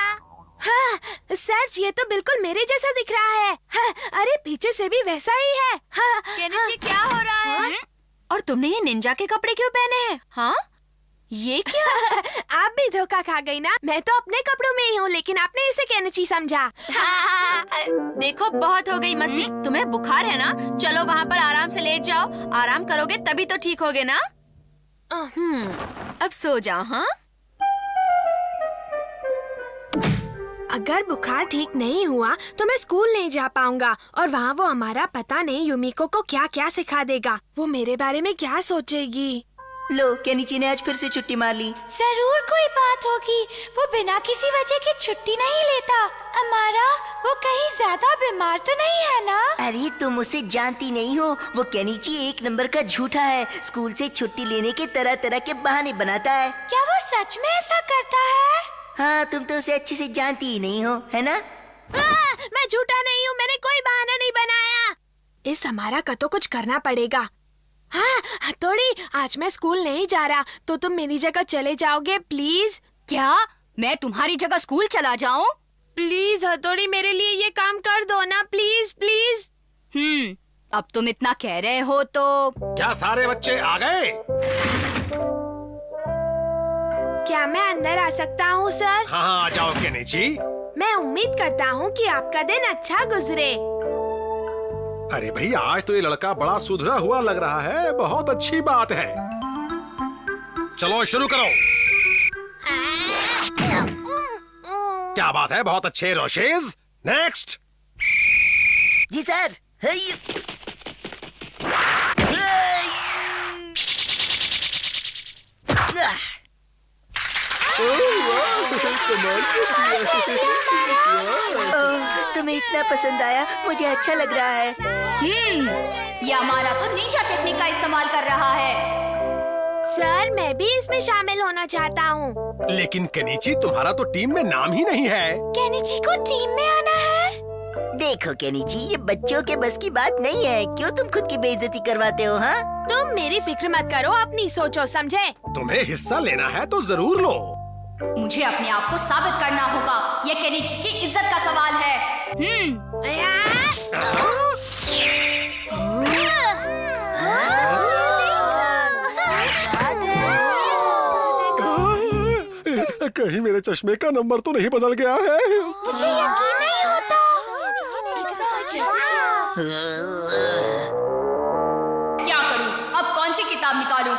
हाँ, सच ये तो बिल्कुल मेरे जैसा दिख रहा है। हाँ, अरे पीछे से भी वैसा ही है। हाँ, केनिची, क्या हो रहा है? हाँ? और तुमने ये निंजा के कपड़े क्यों पहने हैं? हाँ, ये क्या? आप भी धोखा खा गई ना। मैं तो अपने कपड़ों में ही हूँ, लेकिन आपने इसे केनिची समझा। देखो, बहुत हो गई मस्ती। तुम्हें बुखार है ना? चलो वहाँ पर आराम से लेट जाओ। आराम करोगे तभी तो ठीक होगे ना? अब सो जाओ। हाँ, अगर बुखार ठीक नहीं हुआ तो मैं स्कूल नहीं जा पाऊंगा, और वहाँ वो हमारा पता नहीं युमिको को क्या क्या सिखा देगा। वो मेरे बारे में क्या सोचेगी? लो, केनिची ने आज फिर से छुट्टी मार ली। जरूर कोई बात होगी। वो बिना किसी वजह की छुट्टी नहीं लेता। अमारा, वो कहीं ज्यादा बीमार तो नहीं है ना? अरे तुम उसे जानती नहीं हो, वो केनिची एक नंबर का झूठा है। स्कूल से छुट्टी लेने के तरह तरह के बहाने बनाता है। क्या वो सच में ऐसा करता है? हाँ, तुम तो उसे अच्छे से जानती ही नहीं हो, है ना? मैं झूठा नहीं हूँ, मैंने कोई बहाना नहीं बनाया। इस हमारा का तो कुछ करना पड़ेगा। हाँ हथौड़ी, आज मैं स्कूल नहीं जा रहा, तो तुम मेरी जगह चले जाओगे प्लीज? क्या मैं तुम्हारी जगह स्कूल चला जाऊँ? प्लीज हथौड़ी, मेरे लिए ये काम कर दो ना, प्लीज प्लीज। अब तुम इतना कह रहे हो तो। क्या सारे बच्चे आ गए? क्या मैं अंदर आ सकता हूँ सर? हाँ, आ जाओ केनिची। मैं उम्मीद करता हूँ कि आपका दिन अच्छा गुजरे। अरे भैया, आज तो ये लड़का बड़ा सुधरा हुआ लग रहा है। बहुत अच्छी बात है। चलो शुरू करो। क्या बात है, बहुत अच्छे रोशेज। नेक्स्ट। जी सर। तुम्हें इतना पसंद आया, मुझे अच्छा लग रहा है। ये हमारा तो निंजा टेक्निक का इस्तेमाल कर रहा है। सर, मैं भी इसमें शामिल होना चाहता हूँ। लेकिन केनिची, तुम्हारा तो टीम में नाम ही नहीं है। केनिची को टीम में आना है? देखो केनिची, ये बच्चों के बस की बात नहीं है। क्यों तुम खुद की बेइज्जती करवाते हो? हाँ, तुम मेरी फिक्र मत करो, अपनी सोचो, समझे? तुम्हें हिस्सा लेना है तो जरूर लो। मुझे अपने आप को साबित करना होगा। ये केनिची की इज्जत का सवाल है। कहीं मेरे चश्मे का नंबर तो नहीं बदल गया है? मुझे यकीन नहीं होता। क्या करूं? अब कौन सी किताब निकालूं?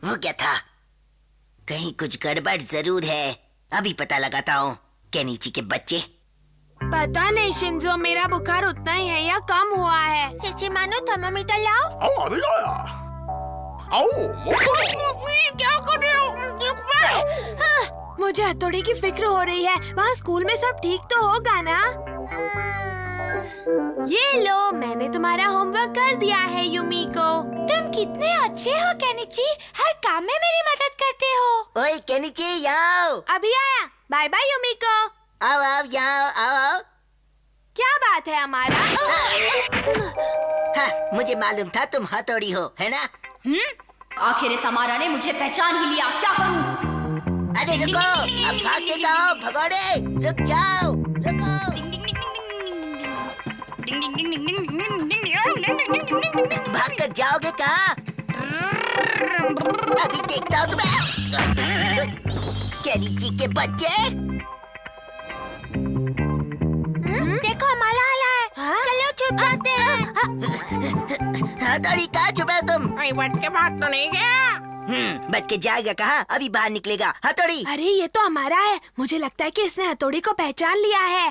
वो क्या था? कहीं कुछ गड़बड़ जरूर है। अभी पता लगाता हूँ। केनिची के बच्चे। पता नहीं शिंजो, मेरा बुखार उतना ही है या कम हुआ है। शिशिमानु थर्मामीटर लाओ। अभी लाया। क्या कर रहे हो? मुझे हथौड़ी की फिक्र हो रही है। वहाँ स्कूल में सब ठीक तो होगा ना? ये लो, मैंने तुम्हारा होमवर्क कर दिया है युमिको। तुम कितने अच्छे हो केनिची, हर काम में मेरी मदद करते हो। ओए केनिची, यहाँ आओ। अभी आया। Bye bye Yumiko. आओ आओ, यहाँ आओ। क्या बात है हमारा? हाँ, मुझे मालूम था तुम हथौड़ी हो, है ना? आखिर इस अमारा ने मुझे पहचान ही लिया। क्या करूं? अरे रुको, अब भागते कहाँ हो भगोड़े? रुक जाओ, रुको। भागकर जाओगे कहाँ? अभी देखता हूँ तुम्हें। केनिची के बच्चे। देखो हमारा आला है। चलो छुप जाते हैं। हथौड़ी कहाँ छुपा तुम? कोई बच के भाग तो नहीं गया? बच के जाएगा कहाँ? अभी बाहर निकलेगा। हथौड़ी। अरे ये तो हमारा है। मुझे लगता है कि इसने हथौड़ी को पहचान लिया है।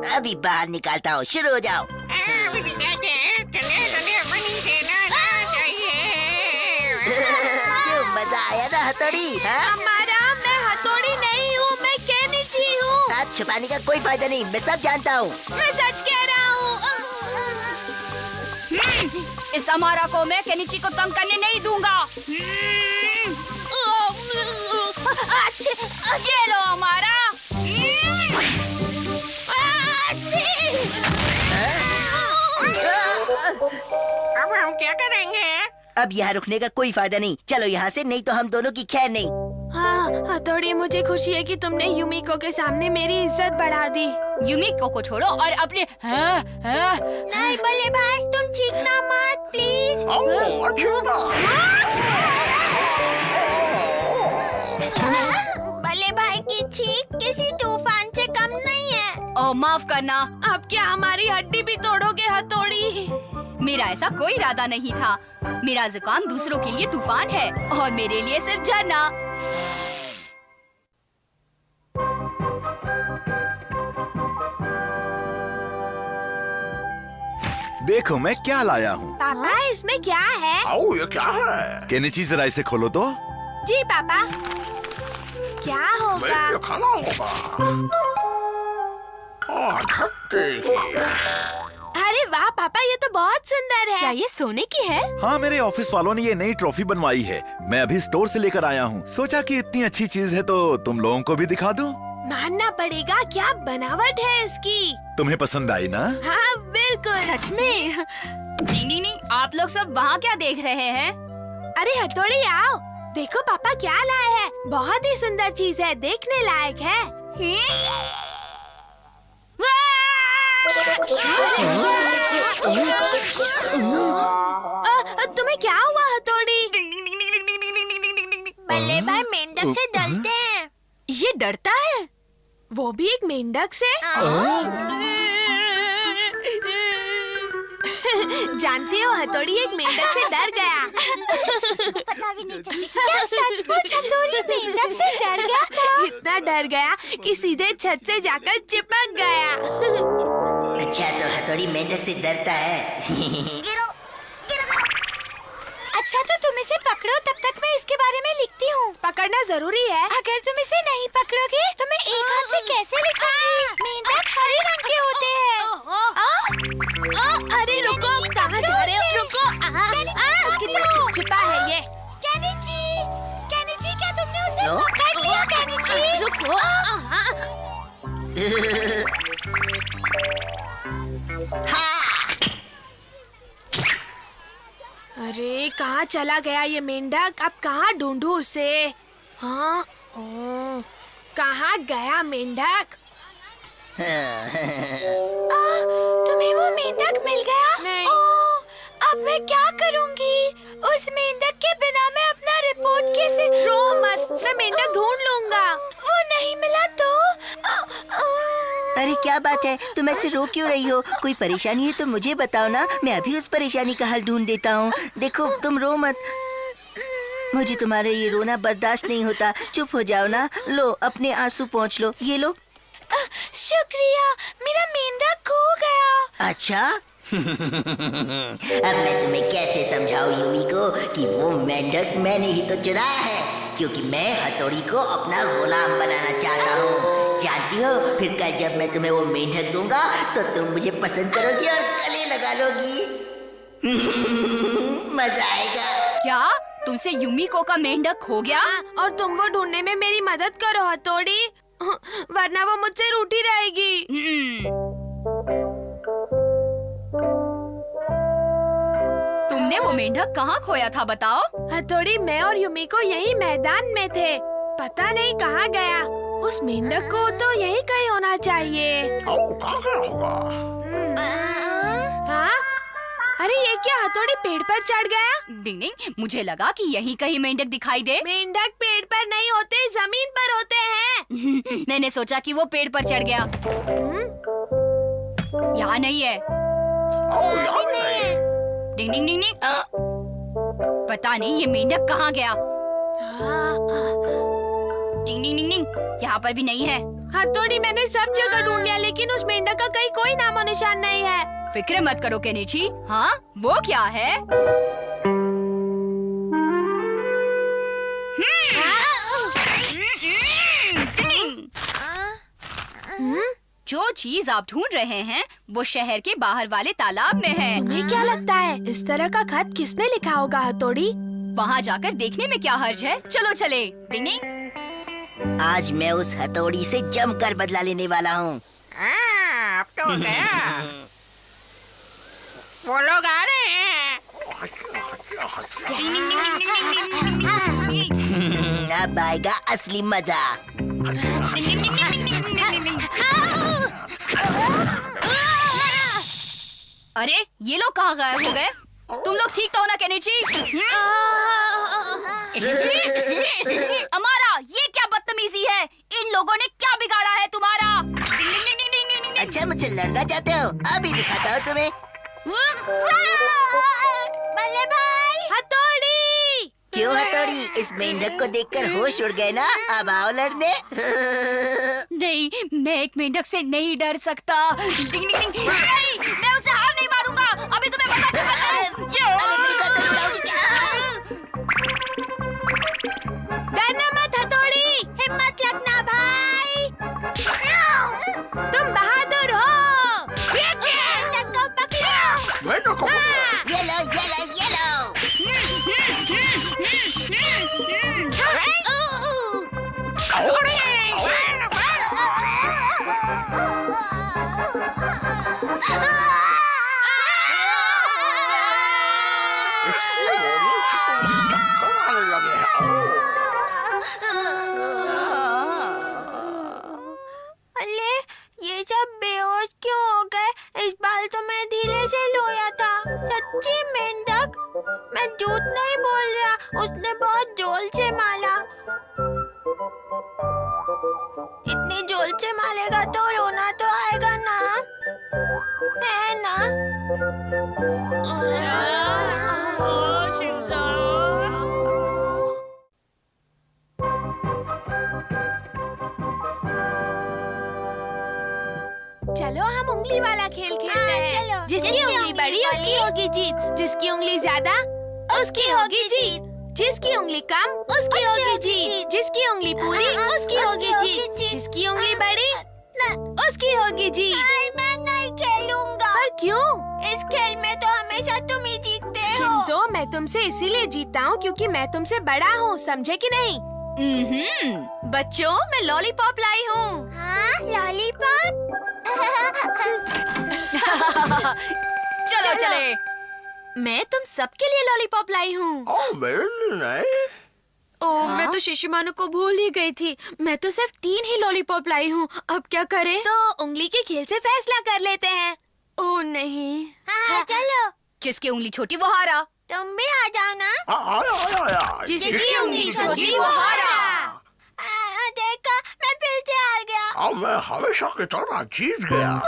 अभी बाहर निकालता हूँ, शुरू हो जाओ। क्यों मजा आया ना हथौड़ी? हाँ? हमारा, मैं हथौड़ी नहीं हूँ, मैं केनिची हूँ। आप छुपाने का कोई फायदा नहीं, मैं सब जानता हूँ। मैं सच कह रहा हूँ। इस अमारा को मैं केनिची को तंग करने नहीं दूंगा। ये लो अमारा। अब हम क्या करेंगे? अब यहाँ रुकने का कोई फायदा नहीं। चलो यहाँ से, नहीं तो हम दोनों की खैर नहीं। हाँ, हथौड़ी, मुझे खुशी है कि तुमने युमिको के सामने मेरी इज्जत बढ़ा दी। युमिको को छोड़ो और अपने नहीं बल्ले भाई, तुम चीखना मत प्लीज। बल्ले भाई की चीख किसी तूफान से कम नहीं है। ओ माफ करना। अब क्या हमारी हड्डी भी तोड़ोगे हथौड़ी? मेरा ऐसा कोई इरादा नहीं था। मेरा जुकाम दूसरों के लिए तूफान है और मेरे लिए सिर्फ झरना। देखो मैं क्या लाया हूँ। पापा, इसमें क्या है? ये क्या है? केनिची जरा इसे खोलो तो। जी पापा। क्या होगा? ये खाना होगा। अरे वाह पापा, ये तो बहुत सुंदर है। क्या ये सोने की है? हाँ, मेरे ऑफिस वालों ने ये नई ट्रॉफी बनवाई है। मैं अभी स्टोर से लेकर आया हूँ। सोचा कि इतनी अच्छी चीज है तो तुम लोगों को भी दिखा दूं। मानना पड़ेगा, क्या बनावट है इसकी। तुम्हें पसंद आई ना? हाँ बिल्कुल। सच में? नहीं, आप लोग सब वहाँ क्या देख रहे हैं? अरे हथौड़ी आओ, देखो पापा क्या लाए हैं। बहुत ही सुंदर चीज है, देखने लायक है। तुम्हें क्या हुआ हथौड़ी? बल्ले भाई मेंढक से डरते हैं। ये डरता है? वो भी एक मेंढक से? जानती हो, हथौड़ी एक मेंढक से डर गया। पता भी नहीं चली। क्या सचमुच हथौड़ी मेंढक से डर गया था? इतना डर गया कि सीधे छत से जाकर चिपक गया। अच्छा, तो हथौड़ी मेंढक से डरता है। अच्छा, तो तुम इसे पकड़ो, तब तक मैं इसके बारे में लिखती हूँ। पकड़ना जरूरी है। अगर तुम इसे नहीं पकड़ोगे तो मैं एक हाथ से कैसे लिखूंगी? मेंढक हरे रंग के होते हैं। अरे रुको, कहाँ जा रहे हो? रुको। कितना चिपचिपा है ये। केनिची, केनिची, क्या तुमने उसे पकड़ लिया? केनिची, रुको। अरे कहाँ चला गया ये मेंढक? अब कहाँ ढूंढूं उसे? हाँ, कहाँ गया मेंढक? तुम्हें वो मेंढक मिल गया? नहीं। अब मैं क्या करूंगी? उस मेंढक के बिना मैं अपना रिपोर्ट कैसे? रो मत, मैं मेंढक ढूंढ लूंगा। वो नहीं मिला तो? अरे क्या बात है, तुम ऐसे रो क्यों रही हो? कोई परेशानी है तो मुझे बताओ ना, मैं अभी उस परेशानी का हल ढूंढ देता हूँ। देखो तुम रो मत, मुझे तुम्हारा ये रोना बर्दाश्त नहीं होता। चुप हो जाओ ना। लो अपने आंसू पोंछ लो, ये लो। शुक्रिया, मेरा मेंढक खो गया। अच्छा अब मैं तुम्हें कैसे समझाऊं यूमी को कि वो मेंढक मैंने ही तो चुराया है, क्योंकि मैं हथौड़ी को अपना गुलाम बनाना चाहता हूँ। जानती हो, फिर कल जब मैं तुम्हें वो मेंढक दूंगा तो तुम मुझे पसंद करोगी और गले लगा लोगी। मजा आएगा। क्या तुमसे यूमिको का मेंढक खो गया? और तुम वो ढूंढने में मेरी मदद करो हथौड़ी, वरना वो मुझसे रूठी रहेगी। तुमने वो मेंढक कहाँ खोया था बताओ? हथौड़ी, मैं और यूमिको यही मैदान में थे, पता नहीं कहाँ गया। उस मेंढक को तो यही कहीं होना चाहिए। कहाँ गया होगा? हाँ? अरे ये क्या, हथौड़ी पेड़ पर चढ़ गया? डिंग डिंग, मुझे लगा कि यहीं कहीं मेंढक दिखाई दे। मेंढक पेड़ पर नहीं होते, जमीन पर होते हैं। मैंने सोचा कि वो पेड़ पर चढ़ गया। यहाँ नहीं है। डिंग डिंग डिंग डिंग, पता नहीं ये मेंढक कहाँ गया। डिंग डिंग डिंग डिंग, यहाँ पर भी नहीं है। हथौड़ी, मैंने सब जगह ढूंढ लिया, लेकिन उस मेंढक का कहीं कोई नामो निशान नहीं है। फिक्र मत करो केनिची। हाँ, वो क्या है? जो चीज आप ढूंढ रहे हैं वो शहर के बाहर वाले तालाब में है। तुम्हें क्या लगता है इस तरह का खत किसने लिखा होगा हथौड़ी? वहाँ जाकर देखने में क्या हर्ज है। चलो चले। डिंग डिंग, आज मैं उस हथौड़ी से जमकर बदला लेने वाला हूँ। अब तो गया। वो लोग आ रहे हैं। अब आएगा असली मजा। अरे ये लोग कहाँ गायब हो गए? तुम लोग ठीक तो हो ना केनिची? अमारा, ये क्या बदतमीजी है? इन लोगों ने क्या बिगाड़ा है तुम्हारा? अच्छा मुझसे लड़ना चाहते हो? अभी दिखाता हूँ तुम्हें। बल्ले भाई, हथौड़ी! क्यों हथौड़ी, इस मेंढक को देखकर होश उड़ गए ना? अब आओ लड़ने। नहीं, मैं एक मेंढक से नहीं डर सकता। डिंग डिंग डिंग, नहीं, मैं उसे हार नहीं मारूंगा। अभी तुम्हें पता डरना मत हथौड़ी, हिम्मत रखना भाई। तुम बहादुर हो। मैं तो ये लो, ये लो, ये लो। अल्ले, ये सब बेहोश क्यों हो गए? इस बार तो मैं धीरे से लोया था। सच्ची मेंढक, मैं झूठ नहीं बोल रहा, उसने बहुत जोर से मारा। इतनी जोर से मारेगा तो रोना तो आएगा ना, है ना? चलो हम उंगली वाला खेल खेलते हैं। चलो। जिसकी उंगली बड़ी उसकी होगी जीत, जिसकी उंगली ज्यादा उसकी होगी जीत, जिसकी उंगली कम उसकी होगी जीत, जिसकी उंगली पूरी उसकी होगी जीत, जिसकी उंगली बड़ी उसकी होगी जीत। मैं नहीं खेलूंगा। पर क्यों? इस खेल में तो हमेशा तुम ही जीतते हो। शिंजो, मैं तुमसे इसीलिए जीतता हूँ क्योंकि मैं तुमसे बड़ा हूँ, समझे कि नहीं? बच्चों, मैं लॉलीपॉप लाई हूँ। हाँ, लॉलीपॉप। चलो चले। मैं तुम सबके लिए लॉलीपॉप लाई हूँ। मैं तो शिशुमानु को भूल ही गई थी। मैं तो सिर्फ 3 ही लॉलीपॉप लाई हूँ। अब क्या करें? तो उंगली के खेल से फैसला कर लेते हैं। ओह नहीं। हाँ, चलो। जिसकी उंगली छोटी वो हारा। तुम भी आ जाओ ना। आया। जिसकी उंगली छोटी वो हारा। देखा, मैं फिर से हार गया। अब मैं हमेशा की तरह जीत गया।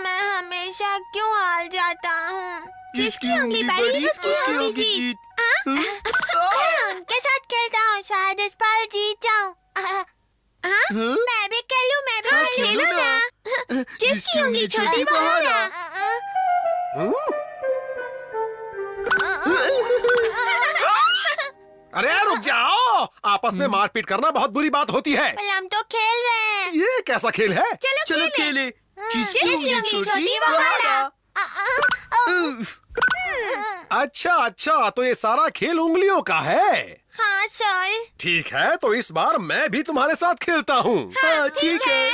मैं हमेशा क्यों हार जाता हूँ? जिसकी उंगली बड़ी उसकी होगी जीत। मैं उनके साथ खेलता हूँ, शायद इस बार जीत जाऊँ। मैं भी खेलूं, मैं भी खेलूं ना। जिसकी उंगली छोटी वो हारा। अरे रुक जाओ, आपस में मारपीट करना बहुत बुरी बात होती है। पर हम तो खेल रहे हैं। ये कैसा खेल है? चलो खेले। जिसकी उंगली छोटी वो हारा। अच्छा, तो ये सारा खेल उंगलियों का है। हाँ सर। ठीक है, तो इस बार मैं भी तुम्हारे साथ खेलता हूँ। हाँ ठीक है।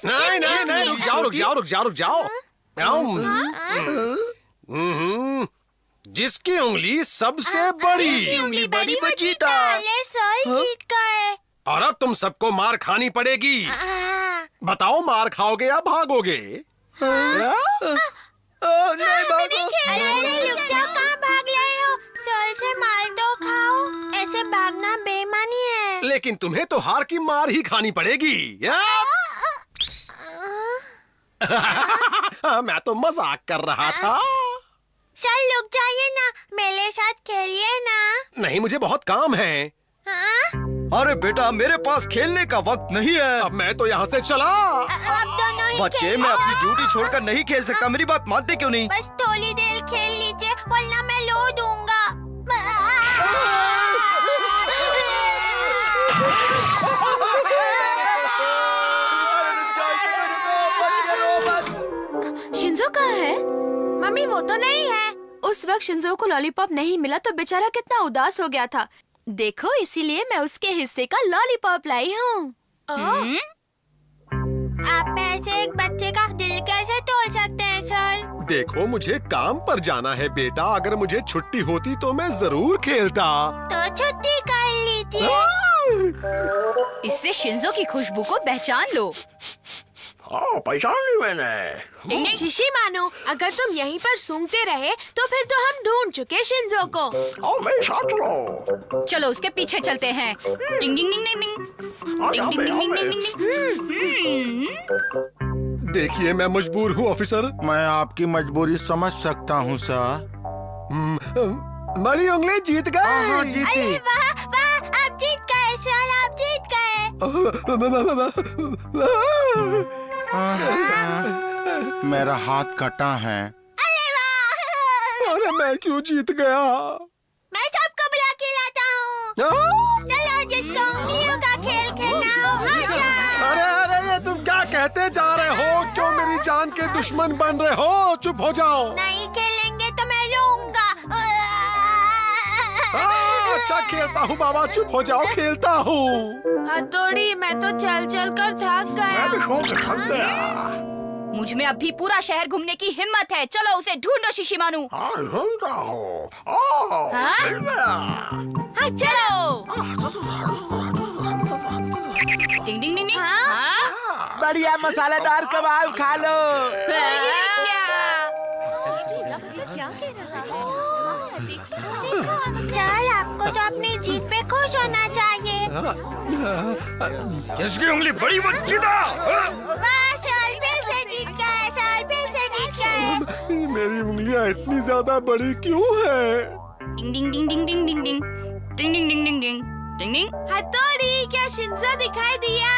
नहीं, रुक जाओ। जिसकी उंगली सबसे बड़ी। उंगली बड़ी वो जीता। सर जीत गए। और अब तुम सबको मार खानी पड़ेगी। बताओ, मार खाओगे या भागोगे? नहीं भागो। अरे रुक जाओ, कहाँ भाग रहे हो? सर से मार दो, खाओ। ऐसे भागना बेईमानी है। लेकिन तुम्हें तो हार की मार ही खानी पड़ेगी। मैं तो मजाक कर रहा था। सर रुक जाइए ना, मेरे साथ खेलिए ना। नहीं, मुझे बहुत काम है। अरे बेटा, मेरे पास खेलने का वक्त नहीं है। अब मैं तो यहाँ से चला। अब दोनों ही बच्चे, मैं अपनी ड्यूटी छोड़कर नहीं खेल सकता। मेरी बात मानते क्यों नहीं? बस थोड़ी देर खेल लीजिए, वरना मैं लो दूंगा। शिंजो कहाँ है? मम्मी वो तो नहीं है। उस वक्त शिंजो को लॉलीपॉप नहीं मिला तो बेचारा कितना उदास हो गया था। देखो, इसीलिए मैं उसके हिस्से का लॉलीपॉप लाई हूँ। आप ऐसे एक बच्चे का दिल कैसे तोड़ सकते हैं सर? देखो, मुझे काम पर जाना है बेटा। अगर मुझे छुट्टी होती तो मैं जरूर खेलता। तो छुट्टी कर लीजिए। इससे शिंजो की खुशबू को पहचान लो। पहचान ली मैंने। शिशी मानो, अगर तुम यहीं पर सूंघते रहे तो फिर तो हम ढूंढ चुके शिंजो को। मेरे साथ लो। चलो उसके पीछे चलते हैं। टिंग टिंग टिंग टिंग टिंग टिंग टिंग टिंग टिंग। देखिए, मैं मजबूर हूँ ऑफिसर। मैं आपकी मजबूरी समझ सकता हूँ सर। बड़ी उंगली जीत गए। हाँ, जीती। अरे वाह वाह, आप जीत गए सर, आप जीत गए। मेरा हाथ कटा है। अरे वाह। अरे मैं क्यों जीत गया? मैं सबको बुला के लाता हूँ। चलो, जिसको उंगलियों का खेल खेलना हो आ जाओ। अरे, ये तुम क्या कहते जा रहे हो? क्यों मेरी जान के दुश्मन बन रहे हो? चुप हो जाओ। नहीं खेलेंगे तो मैं लूंगा। अच्छा खेलता हूँ बाबा, चुप हो जाओ, खेलता हूँ। हथौड़ी, मैं तो चल चल कर थक गया। मैं भी सो के थक गया। मुझ में अभी पूरा शहर घूमने की हिम्मत है। चलो उसे ढूंढो शिशिमानु। हाँ, ढूंढता हूँ। हाँ? मिल गया। हाँ, चलो। टिंग टिंग टिंग टिंग। हाँ? बढ़िया मसालेदार कबाब खा लो। क्या कह रहा है? चल, आपको तो अपनी जीत पे खुश होना चाहिए। जिसकी उंगली बड़ी वो जीता। वाह सर, फिर से जीत गए सर, फिर से जीत गए। मेरी उंगलियां इतनी ज्यादा बड़ी क्यों है? टिंग टिंग टिंग टिंग टिंग टिंग टिंग टिंग टिंग टिंग टिंग टिंग टिंग टिंग। हथौड़ी, क्या शिंजो दिखाई दिया?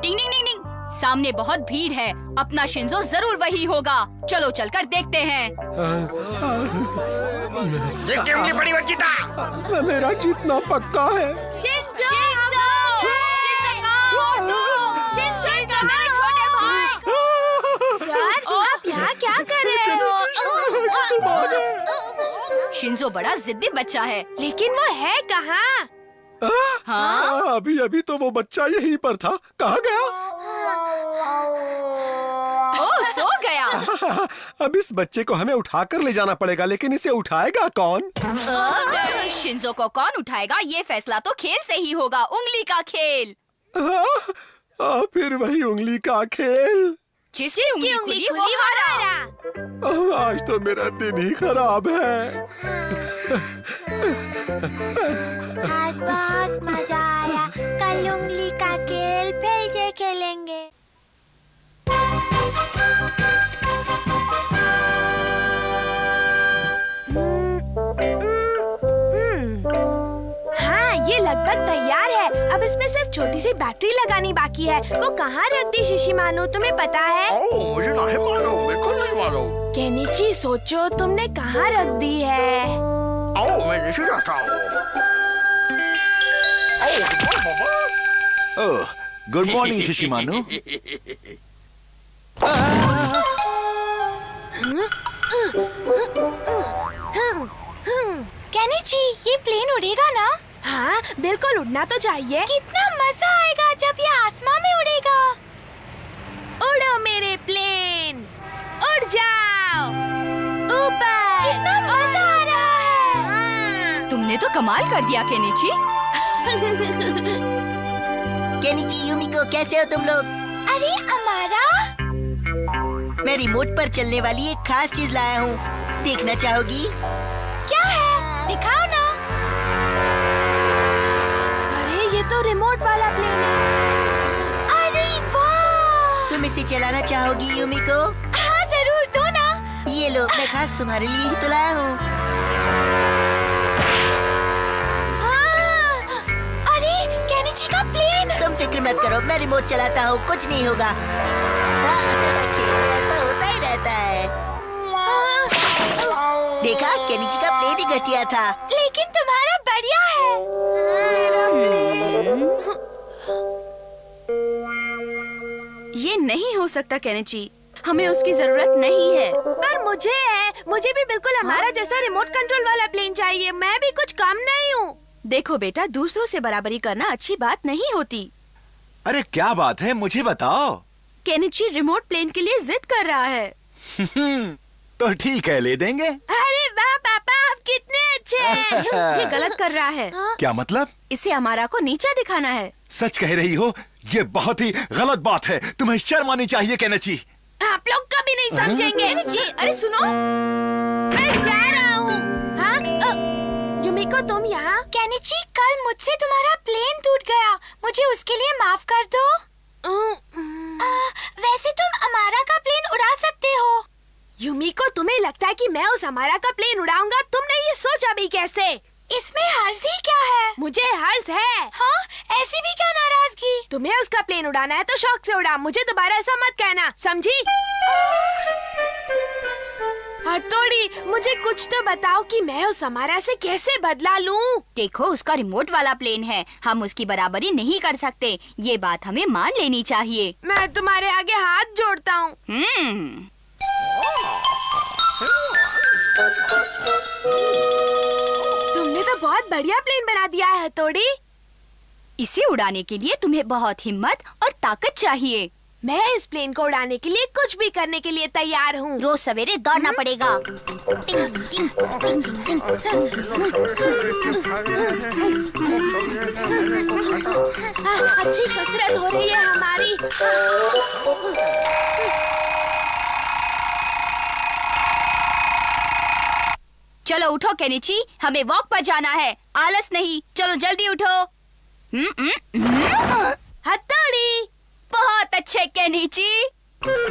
टिंग टिंग टिंग टिंग। सामने बहुत भीड़ है, अपना शिंजो जरूर वही होगा। चलो चलकर देखते हैं। जिसकी उंगली बड़ी वो जीता। मेरा जीतना पक्का है। शिंजो! शिंजो कहाँ हो तुम? शिंजो, मेरे छोटे भाई। सर, आप यहाँ क्या कर रहे हो? शिंजो बड़ा जिद्दी बच्चा है। लेकिन वो है कहाँ? हाँ? अभी अभी तो वो बच्चा यहीं पर था। कहाँ गया? ओह, सो गया। अब इस बच्चे को हमें उठाकर ले जाना पड़ेगा, लेकिन इसे उठाएगा कौन? शिंजो को कौन उठाएगा? ये फैसला तो खेल से ही होगा, उंगली का खेल। फिर वही उंगली का खेल। जिसकी उंगली खुली वो हारा। आज तो मेरा दिन ही खराब है। आज बहुत मजा आया। कल उंगली का खेल फिर से खेलेंगे। हाँ, ये लगभग तैयार है। अब इसमें सिर्फ छोटी सी बैटरी लगानी बाकी है। वो कहाँ रख दी शिशिमानु, तुम्हें पता है? मुझे नहीं मालूम, बिल्कुल नहीं मालूम। केनिची, सोचो तुमने कहाँ रख दी है? मैं नहीं रहता हूँ। ओह, गुड मॉर्निंग शिशिमानु। केनिची, ये प्लेन उड़ेगा ना? हाँ, बिल्कुल उड़ना तो चाहिए। कितना मजा आएगा जब ये आसमां में उड़ेगा। उड़ो मेरे प्लेन, उड़ जाओ ऊपर। कितना मजा आ रहा है। तुमने तो कमाल कर दिया केनिची। केनिची, यूमिको, कैसे हो तुम लोग? अरे अमारा, मैं रिमोट पर चलने वाली एक खास चीज लाया हूँ, देखना चाहोगी? क्या है? दिखाओ ना। अरे ये तो रिमोट वाला प्लेन है। अरे वाह! तुम इसे चलाना चाहोगी यूमिको? हाँ जरूर, दो ना। ये लो, मैं खास तुम्हारे लिए ही तो लाया हूँ। अरे केनिची का प्लेन। तुम फिक्र मत करो, मैं रिमोट चलाता हूँ, कुछ नहीं होगा। खेल में ऐसा होता ही रहता है। देखा, केनिची का प्लेन ही घटिया था। लेकिन तुम्हारा बढ़िया है। ये नहीं हो सकता केनिची, हमें उसकी जरूरत नहीं है। पर मुझे है, मुझे भी बिल्कुल हमारा जैसा रिमोट कंट्रोल वाला प्लेन चाहिए। मैं भी कुछ कम नहीं हूँ। देखो बेटा, दूसरों से बराबरी करना अच्छी बात नहीं होती। अरे क्या बात है, मुझे बताओ। केनिची रिमोट प्लेन के लिए जिद कर रहा है। तो ठीक है, ले देंगे। अरे वाह पापा, आप कितने अच्छे हैं। ये गलत कर रहा है। क्या मतलब? इसे अमारा को नीचा दिखाना है। सच कह रही हो, ये बहुत ही गलत बात है। तुम्हें शर्म आनी चाहिए केनिची। आप लोग कभी नहीं समझेंगे। केनिची, अरे सुनो, मैं जा रहा हूँ। हाँ, यूमिको तुम यहाँ? केनिची, कल मुझसे तुम्हारा प्लेन टूट गया, मुझे उसके लिए माफ कर दो। वैसे तुम अमारा का प्लेन उड़ा सकते हो। यूमिको, तुम्हें लगता है कि मैं उस अमारा का प्लेन उड़ाऊंगा? तुमने ये सोचा भी कैसे? इसमें हर्ज ही क्या है? मुझे हर्ज है। हाँ, ऐसी भी क्या नाराजगी? तुम्हें उसका प्लेन उड़ाना है तो शौक से उड़ा, मुझे दोबारा ऐसा मत कहना, समझी? हथौड़ी, मुझे कुछ तो बताओ कि मैं उस अमारा से कैसे बदला लूं? देखो, उसका रिमोट वाला प्लेन है, हम उसकी बराबरी नहीं कर सकते। ये बात हमें मान लेनी चाहिए। मैं तुम्हारे आगे हाथ जोड़ता हूँ। तुमने तो बहुत बढ़िया प्लेन बना दिया है हथौड़ी। इसे उड़ाने के लिए तुम्हें बहुत हिम्मत और ताकत चाहिए। मैं इस प्लेन को उड़ाने के लिए कुछ भी करने के लिए तैयार हूँ। रोज सवेरे दौड़ना पड़ेगा। अच्छी कसरत हो रही है हमारी। चलो उठो केनिची, हमें वॉक पर जाना है। आलस नहीं, चलो जल्दी उठो। हथौड़ी, बहुत अच्छे केनिची। डिंग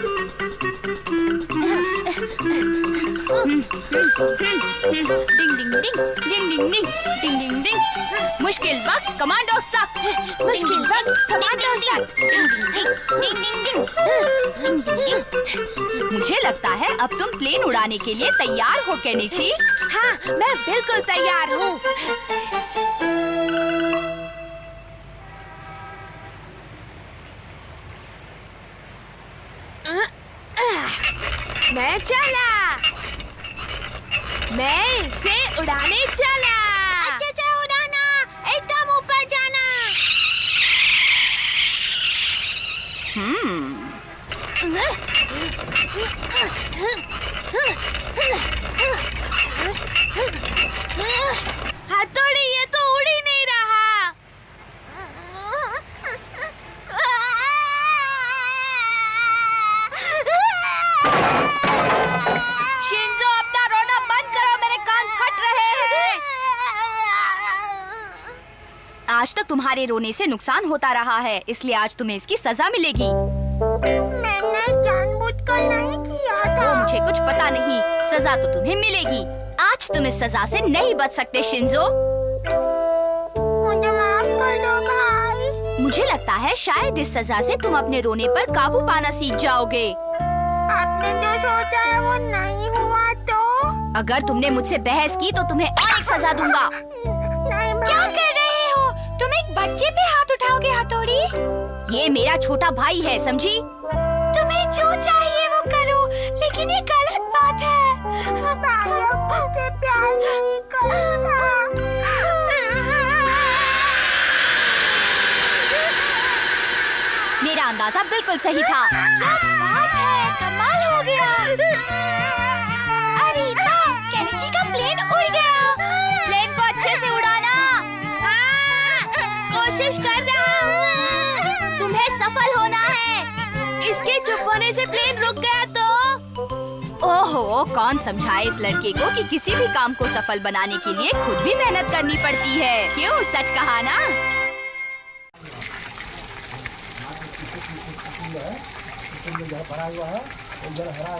डिंग डिंग डिंग डिंग डिंग डिंग डिंग डिंग। मुश्किल वक्त कमांडो सक। मुश्किल वक्त कमांडो सक। डिंग डिंग डिंग। मुझे लगता है अब तुम प्लेन उड़ाने के लिए तैयार हो केनिची। हाँ, मैं बिल्कुल तैयार हूँ। मैं चला, मैं इसे उड़ाने चला। अच्छे से उड़ाना, एकदम ऊपर जाना। हथौड़ी, ये तो उड़ ही नहीं रहा। तुम्हारे रोने से नुकसान होता रहा है, इसलिए आज तुम्हें इसकी सजा मिलेगी। मैंने जानबूझकर नहीं किया था। वो मुझे कुछ पता नहीं, सजा तो तुम्हें मिलेगी। आज तुम इस सजा से नहीं बच सकते शिंजो। मुझे माफ कर दो भाई। मुझे लगता है शायद इस सजा से तुम अपने रोने पर काबू पाना सीख जाओगे। आपने जो सोचा है वो नहीं हुआ तो? अगर तुमने मुझसे बहस की तो तुम्हें और एक सजा दूंगा। नहीं क्या कर रहे हो? तुम एक बच्चे पे हाथ उठाओगे हथौड़ी? ये मेरा छोटा भाई है, समझी? तुम्हें जो चाहिए वो करो, लेकिन ये गलत बात है। भाई लोग मुझसे प्यार नहीं करता। मेरा अंदाजा बिल्कुल सही था। बात है, कमाल हो गया। अरे केनिची का प्लेन उड़ गया। प्लेन को अच्छे से उड़ाना। कोशिश कर रहा हूँ। तुम्हें सफल होना है। इसके चुप होने से प्लेन रुक गया तो? ओहो, कौन समझाए इस लड़के को कि किसी भी काम को सफल बनाने के लिए खुद भी मेहनत करनी पड़ती है। क्यों, सच कहा ना? भरा हुआ है, हरा